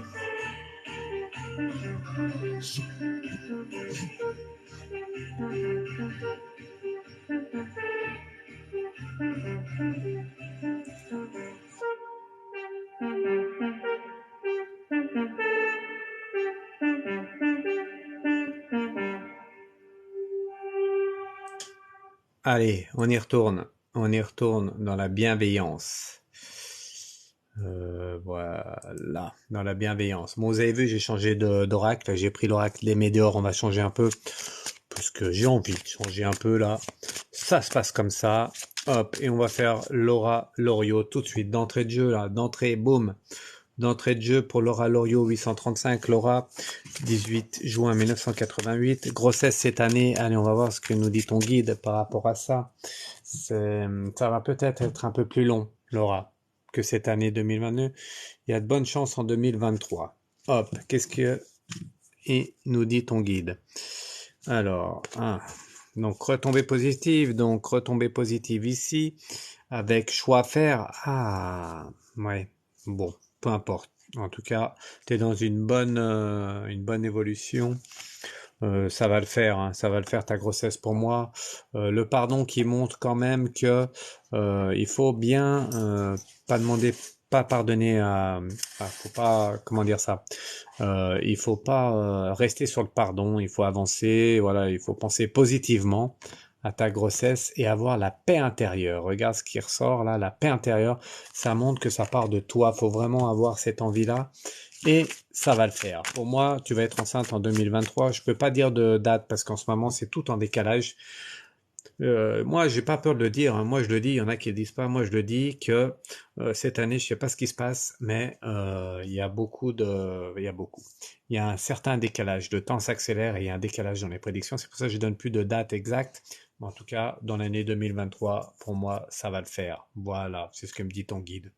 S1: Allez, on y retourne. On y retourne dans la bienveillance. Voilà, dans la bienveillance. Bon, vous avez vu, j'ai changé d'oracle. J'ai pris l'oracle des Météores. On va changer un peu. Parce que j'ai envie de changer un peu là. Ça se passe comme ça. Hop, et on va faire Laura Loriot tout de suite. D'entrée de jeu là. D'entrée, boum. D'entrée de jeu pour Laura Loriot 835. Laura, 18 juin 1988. Grossesse cette année. Allez, on va voir ce que nous dit ton guide par rapport à ça. Ça va peut-être être un peu plus long, Laura, que cette année 2022. Il y a de bonnes chances en 2023. Hop, qu'est-ce que il nous dit ton guide? Alors, donc retombée positive, ici, avec choix à faire. Ah, ouais, bon, peu importe. En tout cas, tu es dans une bonne évolution Ça va le faire, hein, ça va le faire ta grossesse pour moi. Le pardon qui montre quand même que il faut bien pas demander, pas pardonner faut pas, comment dire ça. Il faut pas rester sur le pardon. Il faut avancer. Voilà, il faut penser positivement à ta grossesse et avoir la paix intérieure. Regarde ce qui ressort là, la paix intérieure. Ça montre que ça part de toi. Faut vraiment avoir cette envie-là. Et ça va le faire. Pour moi, tu vas être enceinte en 2023. Je peux pas dire de date parce qu'en ce moment, c'est tout en décalage. Moi, j'ai pas peur de le dire, hein. Moi, je le dis. Il y en a qui le disent pas. Moi, je le dis que cette année, je sais pas ce qui se passe, mais il y a beaucoup de, il y a beaucoup. Il y a un certain décalage. Le temps s'accélère et il y a un décalage dans les prédictions. C'est pour ça que je donne plus de date exacte. Mais en tout cas, dans l'année 2023, pour moi, ça va le faire. Voilà, c'est ce que me dit ton guide.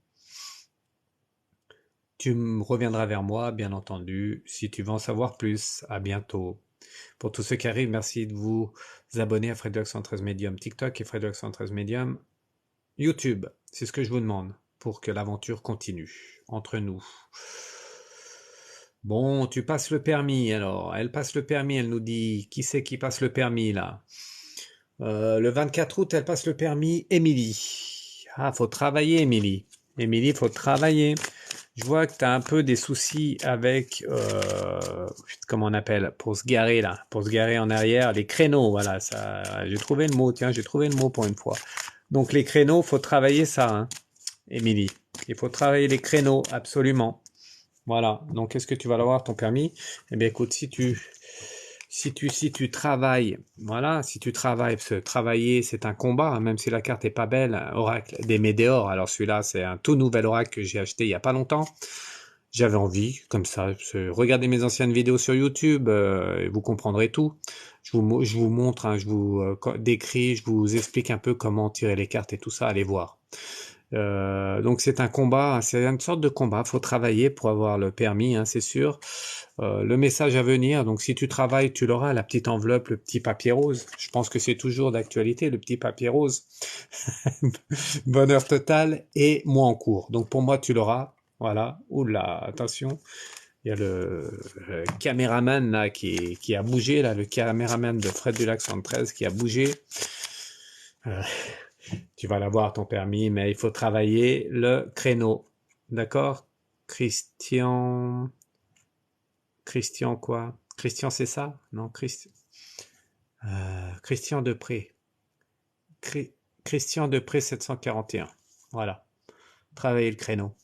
S1: Tu me reviendras vers moi, bien entendu, si tu veux en savoir plus. À bientôt. Pour tous ceux qui arrivent, merci de vous abonner à Frédéric 113 Medium TikTok et Frédéric 113 Medium YouTube. C'est ce que je vous demande pour que l'aventure continue entre nous. Bon, tu passes le permis alors. Elle passe le permis, elle nous dit qui c'est qui passe le permis là. Le 24 août, elle passe le permis, Émilie. Ah, faut travailler, Émilie. Émilie, faut travailler. Je vois que tu as un peu des soucis avec, comment on appelle, pour se garer là, pour se garer en arrière, les créneaux, voilà, ça, j'ai trouvé le mot, tiens, j'ai trouvé le mot pour une fois. Donc les créneaux, faut travailler ça, hein, Émilie. Il faut travailler les créneaux, absolument. Voilà. Donc est-ce que tu vas l'avoir ton permis? Eh bien écoute, si tu travailles, voilà, si tu travailles, parce que travailler c'est un combat, hein, même si la carte est pas belle, Oracle des Médéors. Alors celui-là, c'est un tout nouvel oracle que j'ai acheté il y a pas longtemps. J'avais envie, comme ça, regardez mes anciennes vidéos sur YouTube, et vous comprendrez tout. Je vous montre, hein, je vous décris, je vous explique un peu comment tirer les cartes et tout ça, allez voir. Donc c'est un combat, hein, c'est une sorte de combat, faut travailler pour avoir le permis, hein, c'est sûr. Le message à venir, donc si tu travailles, tu l'auras, la petite enveloppe, le petit papier rose. Je pense que c'est toujours d'actualité, le petit papier rose. Bonheur total et moi en cours. Donc pour moi, tu l'auras. Voilà. Oula, attention. Il y a le caméraman là qui a bougé, là, le caméraman de Fred du Lac 73 qui a bougé. Euh, Tu vas l'avoir ton permis, mais il faut travailler le créneau. D'accord? Christian. Christian quoi? Christian, c'est ça? Non, Christian Depré. Christian Depré 741. Voilà. Travailler le créneau.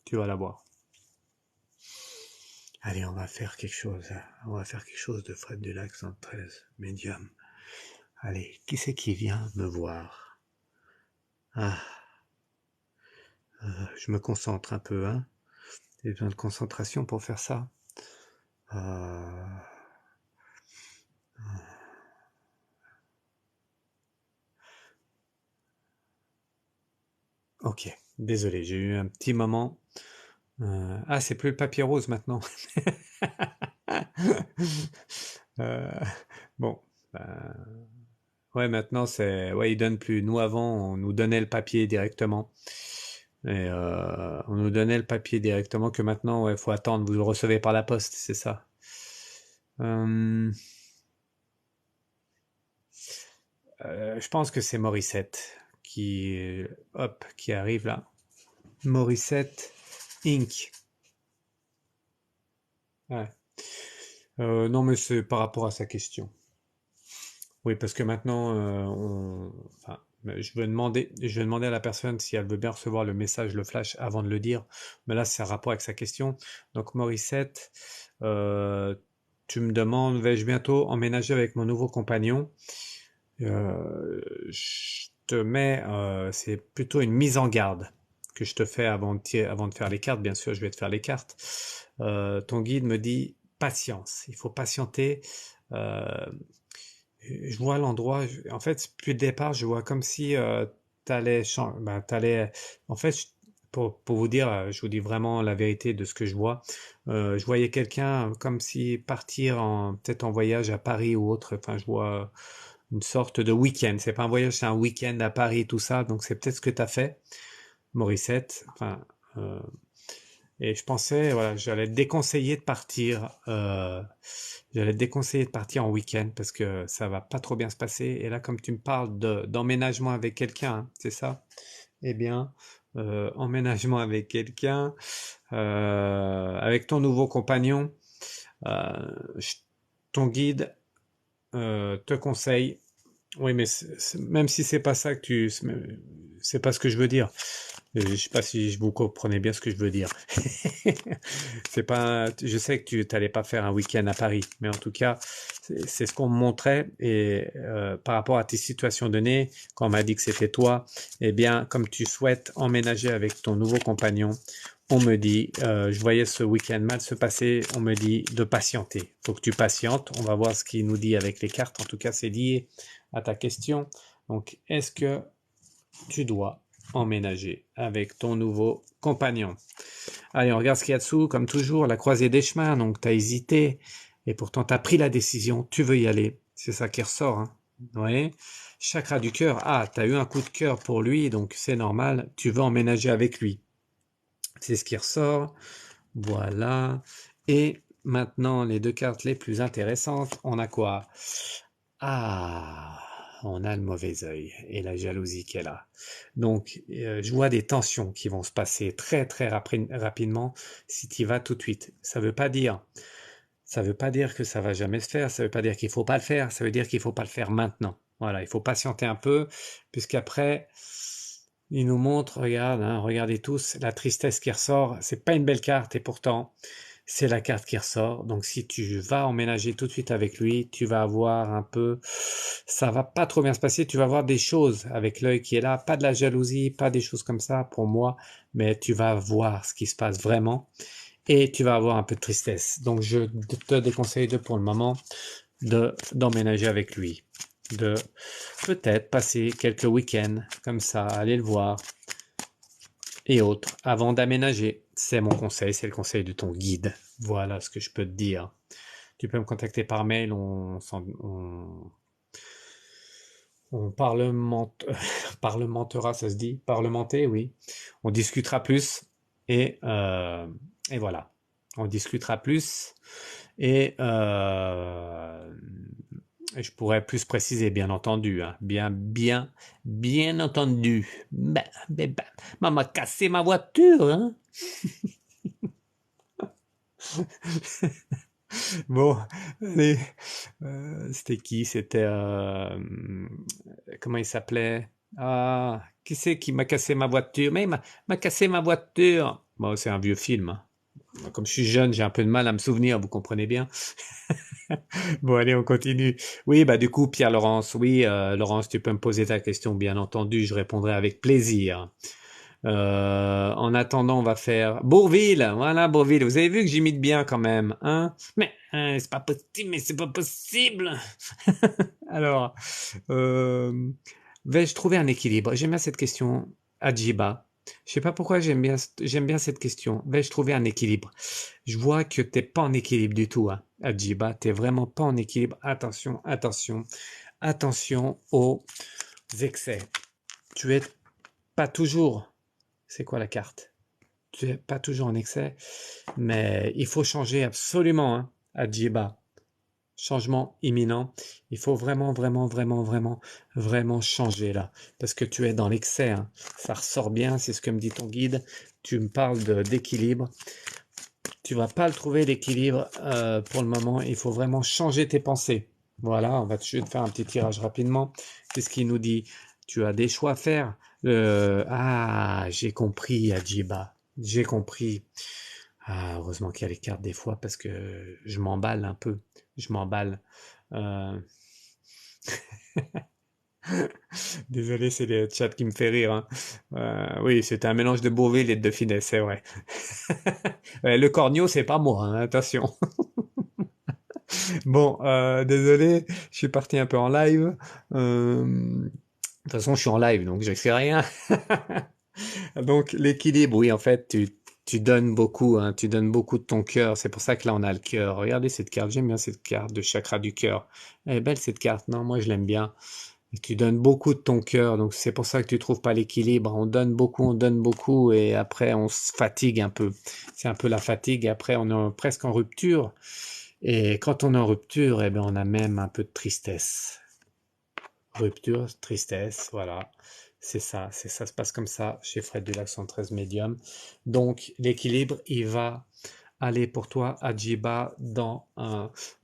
S1: Tu vas l'avoir. Allez, on va faire quelque chose, hein. On va faire quelque chose de Fred du Lac 113, médium. Allez, qui c'est qui vient me voir? Ah, je me concentre un peu, hein. J'ai besoin de concentration pour faire ça. Euh, ok, désolé, j'ai eu un petit moment. Ah, c'est plus le papier rose maintenant. Euh, bon, ben, ouais, maintenant c'est, ouais, ils donnent plus. Nous avant, on nous donnait le papier directement. Et on nous donnait le papier directement que maintenant, ouais, faut attendre. Vous le recevez par la poste, c'est ça. Euh, je pense que c'est Morissette qui arrive là. Morissette Inc. Ouais. Non, mais c'est par rapport à sa question. Oui, parce que maintenant, enfin, je vais demander à la personne si elle veut bien recevoir le message, le flash, avant de le dire. Mais là, c'est un rapport avec sa question. Donc, Morissette, euh, tu me demandes, vais-je bientôt emménager avec mon nouveau compagnon? Je te mets, c'est plutôt une mise en garde que je te fais avant de faire les cartes. Bien sûr, je vais te faire les cartes. Ton guide me dit patience. Il faut patienter. Euh, je vois l'endroit. En fait, depuis le départ, je vois comme si t'allais. En fait, pour vous dire, je vous dis vraiment la vérité de ce que je vois. Je voyais quelqu'un comme si partir peut-être en voyage à Paris ou autre. Enfin, je vois une sorte de week-end. C'est pas un voyage, c'est un week-end à Paris, tout ça. Donc c'est peut-être ce que tu as fait, Morissette. Enfin, euh, Et je pensais, voilà, j'allais te déconseiller de partir en week-end parce que ça va pas trop bien se passer. Et là, comme tu me parles d'emménagement avec quelqu'un, hein, c'est ça? Eh bien, emménagement avec quelqu'un, avec ton nouveau compagnon, euh, je- ton guide te conseille. Oui, mais même si c'est pas ça que c'est pas ce que je veux dire. Je sais pas si vous comprenez bien ce que je veux dire. C'est pas, je sais que tu t'allais pas faire un week-end à Paris, mais en tout cas, c'est ce qu'on me montrait et par rapport à tes situations données, quand on m'a dit que c'était toi, eh bien, comme tu souhaites emménager avec ton nouveau compagnon, on me dit, je voyais ce week-end mal se passer, on me dit de patienter. Faut que tu patientes. On va voir ce qu'il nous dit avec les cartes. En tout cas, c'est lié à ta question. Donc, est-ce que tu dois emménager avec ton nouveau compagnon? Allez, on regarde ce qu'il y a dessous. Comme toujours, la croisée des chemins. Donc, tu as hésité et pourtant tu as pris la décision. Tu veux y aller. C'est ça qui ressort. Hein. Oui. Chakra du cœur. Ah, tu as eu un coup de cœur pour lui, donc c'est normal. Tu veux emménager avec lui. C'est ce qui ressort. Voilà. Et maintenant, les deux cartes les plus intéressantes. On a quoi? Ah, on a le mauvais œil et la jalousie qui est là. Donc, je vois des tensions qui vont se passer très très rapidement si tu y vas tout de suite. Ça veut pas dire que ça va jamais se faire. Ça veut pas dire qu'il faut pas le faire. Ça veut dire qu'il faut pas le faire maintenant. Voilà, il faut patienter un peu, puisqu'après, il nous montre, regarde, hein, regardez tous, la tristesse qui ressort. C'est pas une belle carte et pourtant, c'est la carte qui ressort. Donc si tu vas emménager tout de suite avec lui, tu vas avoir un peu, ça va pas trop bien se passer. Tu vas voir des choses avec l'œil qui est là, pas de la jalousie, pas des choses comme ça pour moi, mais tu vas voir ce qui se passe vraiment et tu vas avoir un peu de tristesse. Donc je te déconseille de pour le moment d'emménager avec lui, de peut-être passer quelques week-ends comme ça, aller le voir et autres avant d'aménager. C'est mon conseil, c'est le conseil de ton guide. Voilà ce que je peux te dire. Tu peux me contacter par mail, on parlementera, ça se dit, parlementer, oui. On discutera plus et, euh, et voilà. On discutera plus et, et je pourrais plus préciser, bien entendu, hein. Bien entendu. Maman cassé ma voiture, hein. Bon, allez, c'était qui? C'était comment il s'appelait? Ah, qui c'est qui m'a cassé ma voiture? Mais il m'a cassé ma voiture. Bon, c'est un vieux film. Hein. Comme je suis jeune, j'ai un peu de mal à me souvenir, vous comprenez bien. Bon, allez, on continue. Oui, bah du coup, Pierre-Laurence, oui, Laurence, tu peux me poser ta question, bien entendu, je répondrai avec plaisir. En attendant, on va faire Bourville. Voilà, Bourville. Vous avez vu que j'imite bien quand même, hein? Mais c'est pas possible, mais c'est pas possible. Alors, euh, vais-je trouver un équilibre? J'aime bien cette question, Adjiba. Je sais pas pourquoi j'aime bien cette question. Vais-je trouver un équilibre? Je vois que t'es pas en équilibre du tout, hein, Adjiba. T'es vraiment pas en équilibre. Attention, attention, attention aux excès. Tu es pas toujours. C'est quoi la carte? Tu es pas toujours en excès, mais il faut changer absolument, hein, Adjiba. Changement imminent. Il faut vraiment, vraiment, vraiment, vraiment, vraiment changer là. Parce que tu es dans l'excès. Hein. Ça ressort bien, c'est ce que me dit ton guide. Tu me parles d'équilibre. Tu vas pas le trouver l'équilibre pour le moment. Il faut vraiment changer tes pensées. Voilà, on va te faire un petit tirage rapidement. Qu'est-ce qu'il nous dit? Tu as des choix à faire. Ah, j'ai compris, Adjiba. J'ai compris. Ah, heureusement qu'il y a les cartes des fois parce que je m'emballe un peu. Je m'emballe. Euh, Désolé, c'est le chat qui me fait rire. Hein. Oui, c'était un mélange de Bourvil et de finesse, c'est vrai. Ouais, le corneau, c'est pas moi, hein, attention. Bon, désolé, je suis parti un peu en live. De toute façon, je suis en live, donc je sais rien. Donc, l'équilibre, oui, en fait, tu donnes beaucoup, hein, tu donnes beaucoup de ton cœur. C'est pour ça que là, on a le cœur. Regardez cette carte, j'aime bien cette carte de chakra du cœur. Elle est belle cette carte, non? Moi, je l'aime bien. Et tu donnes beaucoup de ton cœur, donc c'est pour ça que tu trouves pas l'équilibre. On donne beaucoup, et après on se fatigue un peu. C'est un peu la fatigue, et après on est presque en rupture. Et quand on est en rupture, eh ben on a même un peu de tristesse. Rupture, tristesse, voilà. C'est ça se passe comme ça chez Fred Dulac 113 Medium. Donc l'équilibre, il va aller pour toi, Adjiba, dans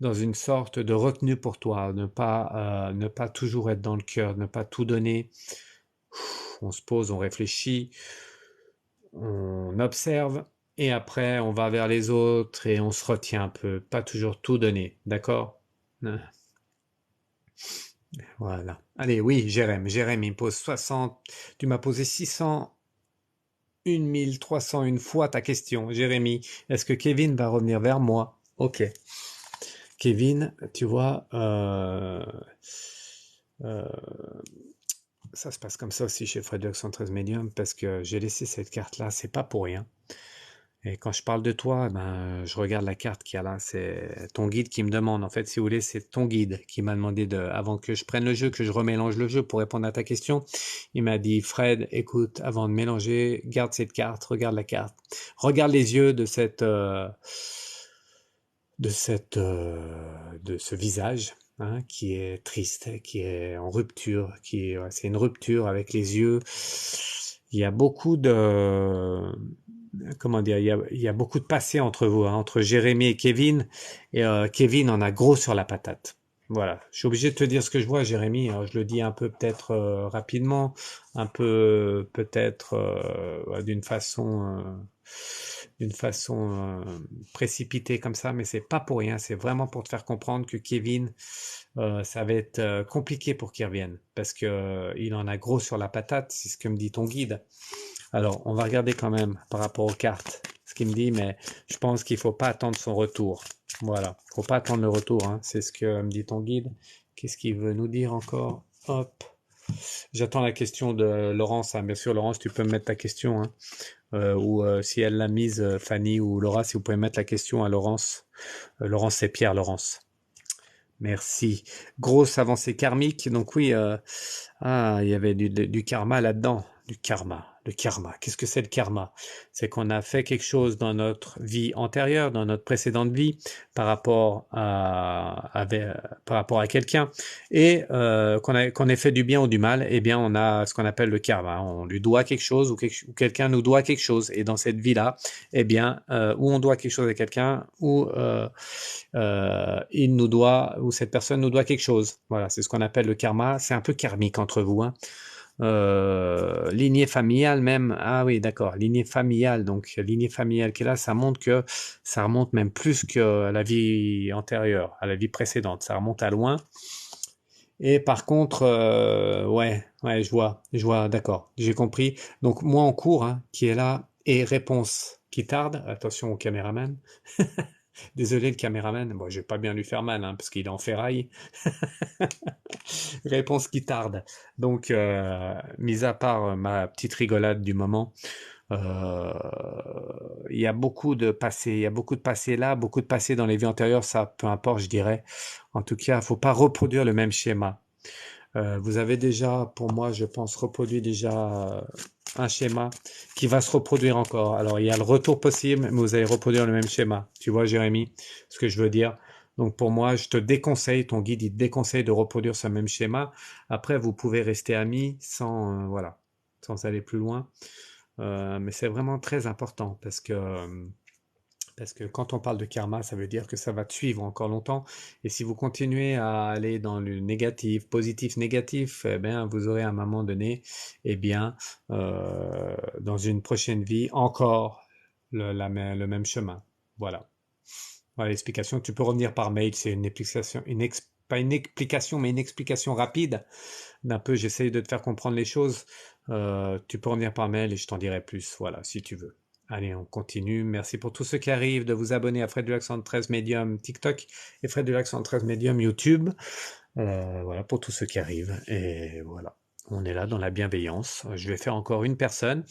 S1: une sorte de retenue pour toi, ne pas toujours être dans le cœur, ne pas tout donner. On se pose, on réfléchit, on observe, et après on va vers les autres et on se retient un peu, pas toujours tout donner, d'accord? Voilà. Allez, oui, Jérém, il me pose 60. Tu m'as posé 601 301 fois ta question. Jérémy, est-ce que Kevin va revenir vers moi? Ok. Kevin, tu vois, euh, ça se passe comme ça aussi chez Frédéric 113 Medium, parce que j'ai laissé cette carte-là, c'est pas pour rien. Et quand je parle de toi, ben, je regarde la carte qu'il y a là, c'est ton guide qui me demande. En fait, si vous voulez, c'est ton guide qui m'a demandé avant que je prenne le jeu, que je remélange le jeu pour répondre à ta question. Il m'a dit, Fred, écoute, avant de mélanger, garde cette carte, regarde la carte, regarde les yeux de ce visage, hein, qui est triste, qui est en rupture, c'est une rupture avec les yeux. Il y a beaucoup de, comment dire, il y a beaucoup de passé entre vous, hein, entre Jérémy et Kevin. Et Kevin en a gros sur la patate. Voilà, je suis obligé de te dire ce que je vois, Jérémy. Alors, je le dis un peu peut-être rapidement, un peu peut-être d'une façon précipitée comme ça, mais c'est pas pour rien. C'est vraiment pour te faire comprendre que Kevin, ça va être compliqué pour qu'il revienne, parce que il en a gros sur la patate. C'est ce que me dit ton guide. Alors, on va regarder quand même par rapport aux cartes ce qu'il me dit, mais je pense qu'il faut pas attendre son retour. Voilà, faut pas attendre le retour, hein. C'est ce que me dit ton guide. Qu'est-ce qu'il veut nous dire encore? Hop. J'attends la question de Laurence, hein. Bien sûr, Laurence, tu peux me mettre ta question, hein. Ou si elle l'a mise, Fanny ou Laura, si vous pouvez mettre la question à Laurence. Laurence, c'est Pierre, Laurence. Merci. Grosse avancée karmique. Donc oui, il y avait du karma là-dedans. Du karma. Le karma. Qu'est-ce que c'est le karma? C'est qu'on a fait quelque chose dans notre vie antérieure, dans notre précédente vie, par rapport par rapport à quelqu'un, et qu'on ait fait du bien ou du mal. Eh bien, on a ce qu'on appelle le karma. On lui doit quelque chose, ou quelqu'un nous doit quelque chose. Et dans cette vie-là, eh bien, ou on doit quelque chose à quelqu'un, ou il nous doit, ou cette personne nous doit quelque chose. Voilà, c'est ce qu'on appelle le karma. C'est un peu karmique entre vous, hein. Lignée familiale même. Ah oui, d'accord. Lignée familiale. Donc, lignée familiale qui est là, ça montre que ça remonte même plus que à la vie antérieure, à la vie précédente. Ça remonte à loin. Et par contre, je vois, d'accord, j'ai compris. Donc, moi en cours, hein, qui est là, et réponse qui tarde. Attention au caméraman. Désolé le caméraman, bon, je vais pas bien lui faire mal, hein, parce qu'il est en ferraille. Réponse qui tarde. Donc, mis à part ma petite rigolade du moment, euh, il y a beaucoup de passé. Il y a beaucoup de passé là, beaucoup de passé dans les vies antérieures, ça, peu importe, je dirais. En tout cas, faut pas reproduire le même schéma. Vous avez déjà, pour moi, je pense, reproduit déjà un schéma qui va se reproduire encore. Alors, il y a le retour possible, mais vous allez reproduire le même schéma. Tu vois, Jérémy, ce que je veux dire? Donc, pour moi, je te déconseille, ton guide, il te déconseille de reproduire ce même schéma. Après, vous pouvez rester amis sans, voilà, sans aller plus loin. Mais c'est vraiment très important, parce que quand on parle de karma, ça veut dire que ça va te suivre encore longtemps. Et si vous continuez à aller dans le négatif, positif, négatif, eh bien, vous aurez à un moment donné, eh bien, dans une prochaine vie, encore le même chemin. Voilà. Voilà l'explication. Tu peux revenir par mail. C'est une explication, pas une explication, mais une explication rapide d'un peu. J'essaye de te faire comprendre les choses. Tu peux revenir par mail et je t'en dirai plus. Voilà, si tu veux. Allez, on continue. Merci pour tous ceux qui arrivent de vous abonner à Fred Dulac 113 Medium TikTok et Fred Dulac 113 Medium YouTube. Voilà, pour tous ceux qui arrivent. Et voilà, on est là dans la bienveillance. Je vais faire encore une personne.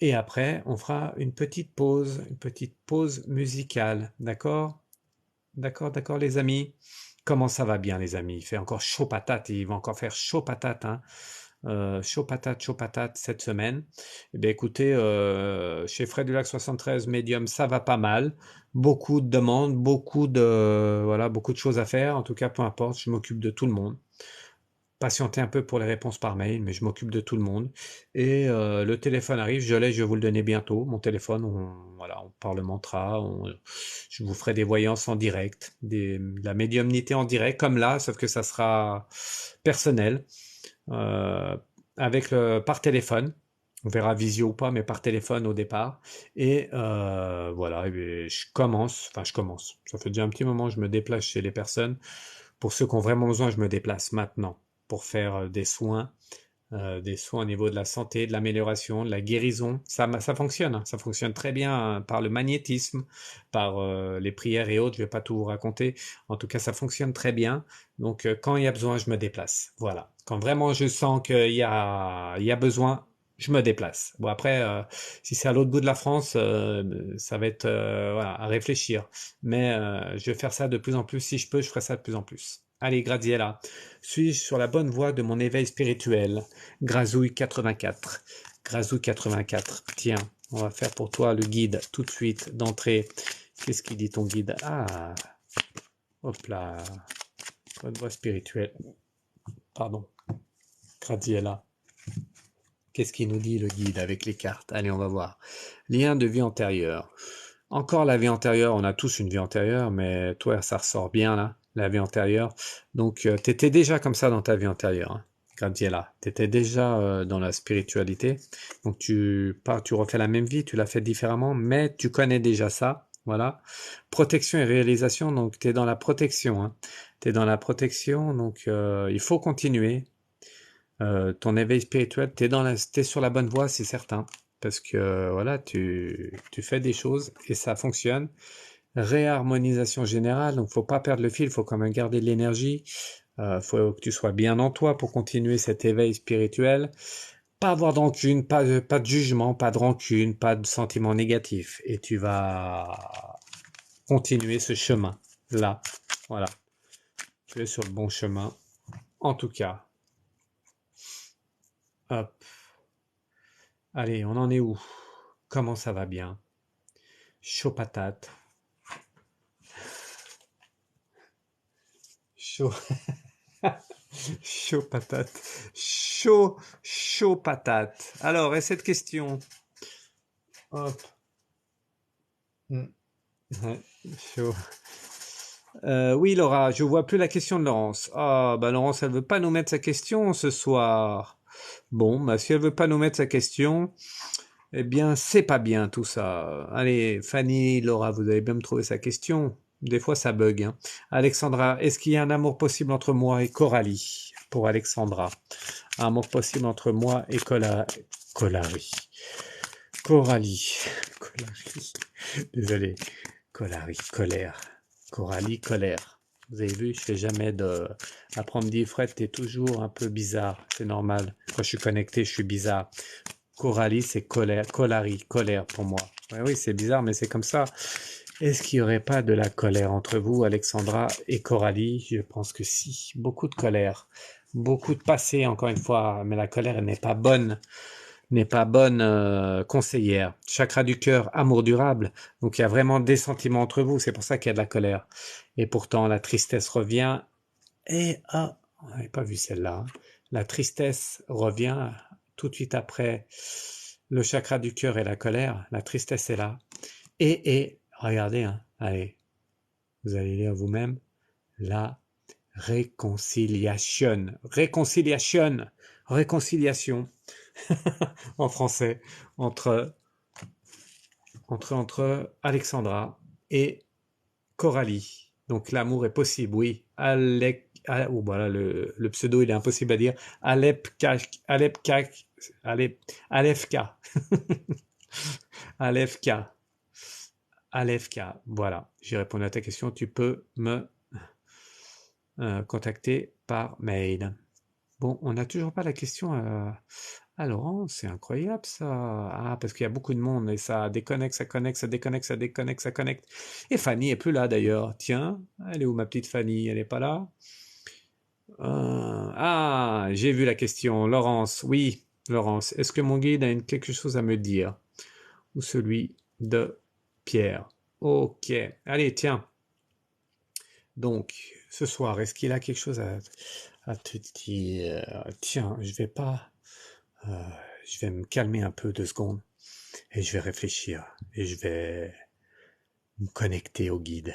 S1: Et après, on fera une petite pause musicale. D'accord? D'accord, d'accord, les amis. Comment ça va bien, les amis? Il fait encore chaud patate et il va encore faire chaud patate, hein. Chaud patate cette semaine. Eh bien, écoutez, chez Fred du Lac 73 Medium, ça va pas mal. Beaucoup de demandes, voilà, beaucoup de choses à faire. En tout cas, peu importe, je m'occupe de tout le monde. Patientez un peu pour les réponses par mail, mais je m'occupe de tout le monde. Et le téléphone arrive, je l'ai, je vais vous le donner bientôt. Mon téléphone, voilà, on parlementera, je vous ferai des voyances en direct, de la médiumnité en direct, comme là, sauf que ça sera personnel, euh, par téléphone. On verra visio ou pas, mais par téléphone au départ. Et voilà, et bien, je commence. Ça fait déjà un petit moment que je me déplace chez les personnes. Pour ceux qui ont vraiment besoin, je me déplace maintenant pour faire des soins au niveau de la santé, de l'amélioration, de la guérison. Ça fonctionne, hein. Ça fonctionne très bien hein, par le magnétisme, par les prières et autres. Je vais pas tout vous raconter. En tout cas, ça fonctionne très bien. Donc, quand il y a besoin, je me déplace. Voilà. Quand vraiment je sens il y a besoin, je me déplace. Bon, après, si c'est à l'autre bout de la France, ça va être voilà, à réfléchir. Mais je vais faire ça de plus en plus. Si je peux, je ferai ça de plus en plus. Allez, Graziella, suis-je sur la bonne voie de mon éveil spirituel? Grazouille 84. Grazouille 84. Tiens, on va faire pour toi le guide tout de suite d'entrée. Qu'est-ce qu'il dit ton guide? Ah, hop là. Bonne voie spirituelle. Pardon. Graziella. Qu'est-ce qu'il nous dit le guide avec les cartes? Allez, on va voir. Lien de vie antérieure. Encore la vie antérieure, on a tous une vie antérieure, mais toi, ça ressort bien là, la vie antérieure. Donc, tu étais déjà comme ça dans ta vie antérieure, hein, Graziella. Tu étais déjà dans la spiritualité. Donc, tu refais la même vie, tu l'as fait différemment, mais tu connais déjà ça. Voilà. Protection et réalisation, donc tu es dans la protection. Hein. Tu es dans la protection, donc il faut continuer. Ton éveil spirituel, t'es sur la bonne voie, c'est certain. Parce que voilà, tu fais des choses et ça fonctionne. Réharmonisation générale, donc faut pas perdre le fil, faut quand même garder de l'énergie. Faut que tu sois bien en toi pour continuer cet éveil spirituel. Pas avoir de rancune, pas de jugement, pas de rancune, pas de sentiments négatifs. Et tu vas continuer ce chemin-là. Voilà. Tu es sur le bon chemin. En tout cas, hop. Allez, on en est où? Comment ça va bien? Chaud patate. Chaud, chaud patate. Chaud patate. Alors, et cette question? Hop. Mm. Ouais, chaud. Oui, Laura, je vois plus la question de Laurence. Ah, bah Laurence, elle veut pas nous mettre sa question ce soir. Bon, bah si elle veut pas nous mettre sa question, eh bien, c'est pas bien tout ça. Allez, Fanny, Laura, vous avez bien me trouver sa question. Des fois, ça bug. Hein. Alexandra, est-ce qu'il y a un amour possible entre moi et Coralie? Pour Alexandra. Un amour possible entre moi et Coralie. Coralie. Coralie. Désolé. Coralie, colère. Coralie, colère. Vous avez vu, je fais jamais de... Après, on me dit, Fred, t'es toujours un peu bizarre. C'est normal. Quand je suis connecté, je suis bizarre. Coralie, c'est colère, colère pour moi. Ouais, oui, c'est bizarre, mais c'est comme ça. Est-ce qu'il n'y aurait pas de la colère entre vous, Alexandra et Coralie? Je pense que si. Beaucoup de colère. Beaucoup de passé, encore une fois. Mais la colère, elle n'est pas bonne conseillère. Chakra du cœur, amour durable. Donc il y a vraiment des sentiments entre vous. C'est pour ça qu'il y a de la colère. Et pourtant, la tristesse revient. Et ah, on n'avait pas vu celle-là. Hein. La tristesse revient tout de suite après le chakra du cœur et la colère. La tristesse est là. Regardez, hein, allez, vous allez lire vous-même, la réconciliation. Réconciliation. Réconciliation. En français. Entre, entre Alexandra et Coralie. Donc l'amour est possible, oui. Voilà, le pseudo il est impossible à dire. Alefka. Alefka. Alefka. Voilà, j'ai répondu à ta question. Tu peux me contacter par mail. Bon, on n'a toujours pas la question Ah, Laurent, c'est incroyable ça. Ah, parce qu'il y a beaucoup de monde et ça déconnecte, ça connecte, ça déconnecte, ça déconnecte, ça connecte. Et Fanny est plus là d'ailleurs. Tiens, elle est où ma petite Fanny? Elle est pas là? Ah, j'ai vu la question. Laurence, oui, Laurence. Est-ce que mon guide a quelque chose à me dire? Ou celui de Pierre? Ok. Allez, tiens. Donc, ce soir, est-ce qu'il a quelque chose à te dire? Tiens, euh, je vais me calmer un peu 2 secondes et je vais réfléchir et je vais me connecter au guide.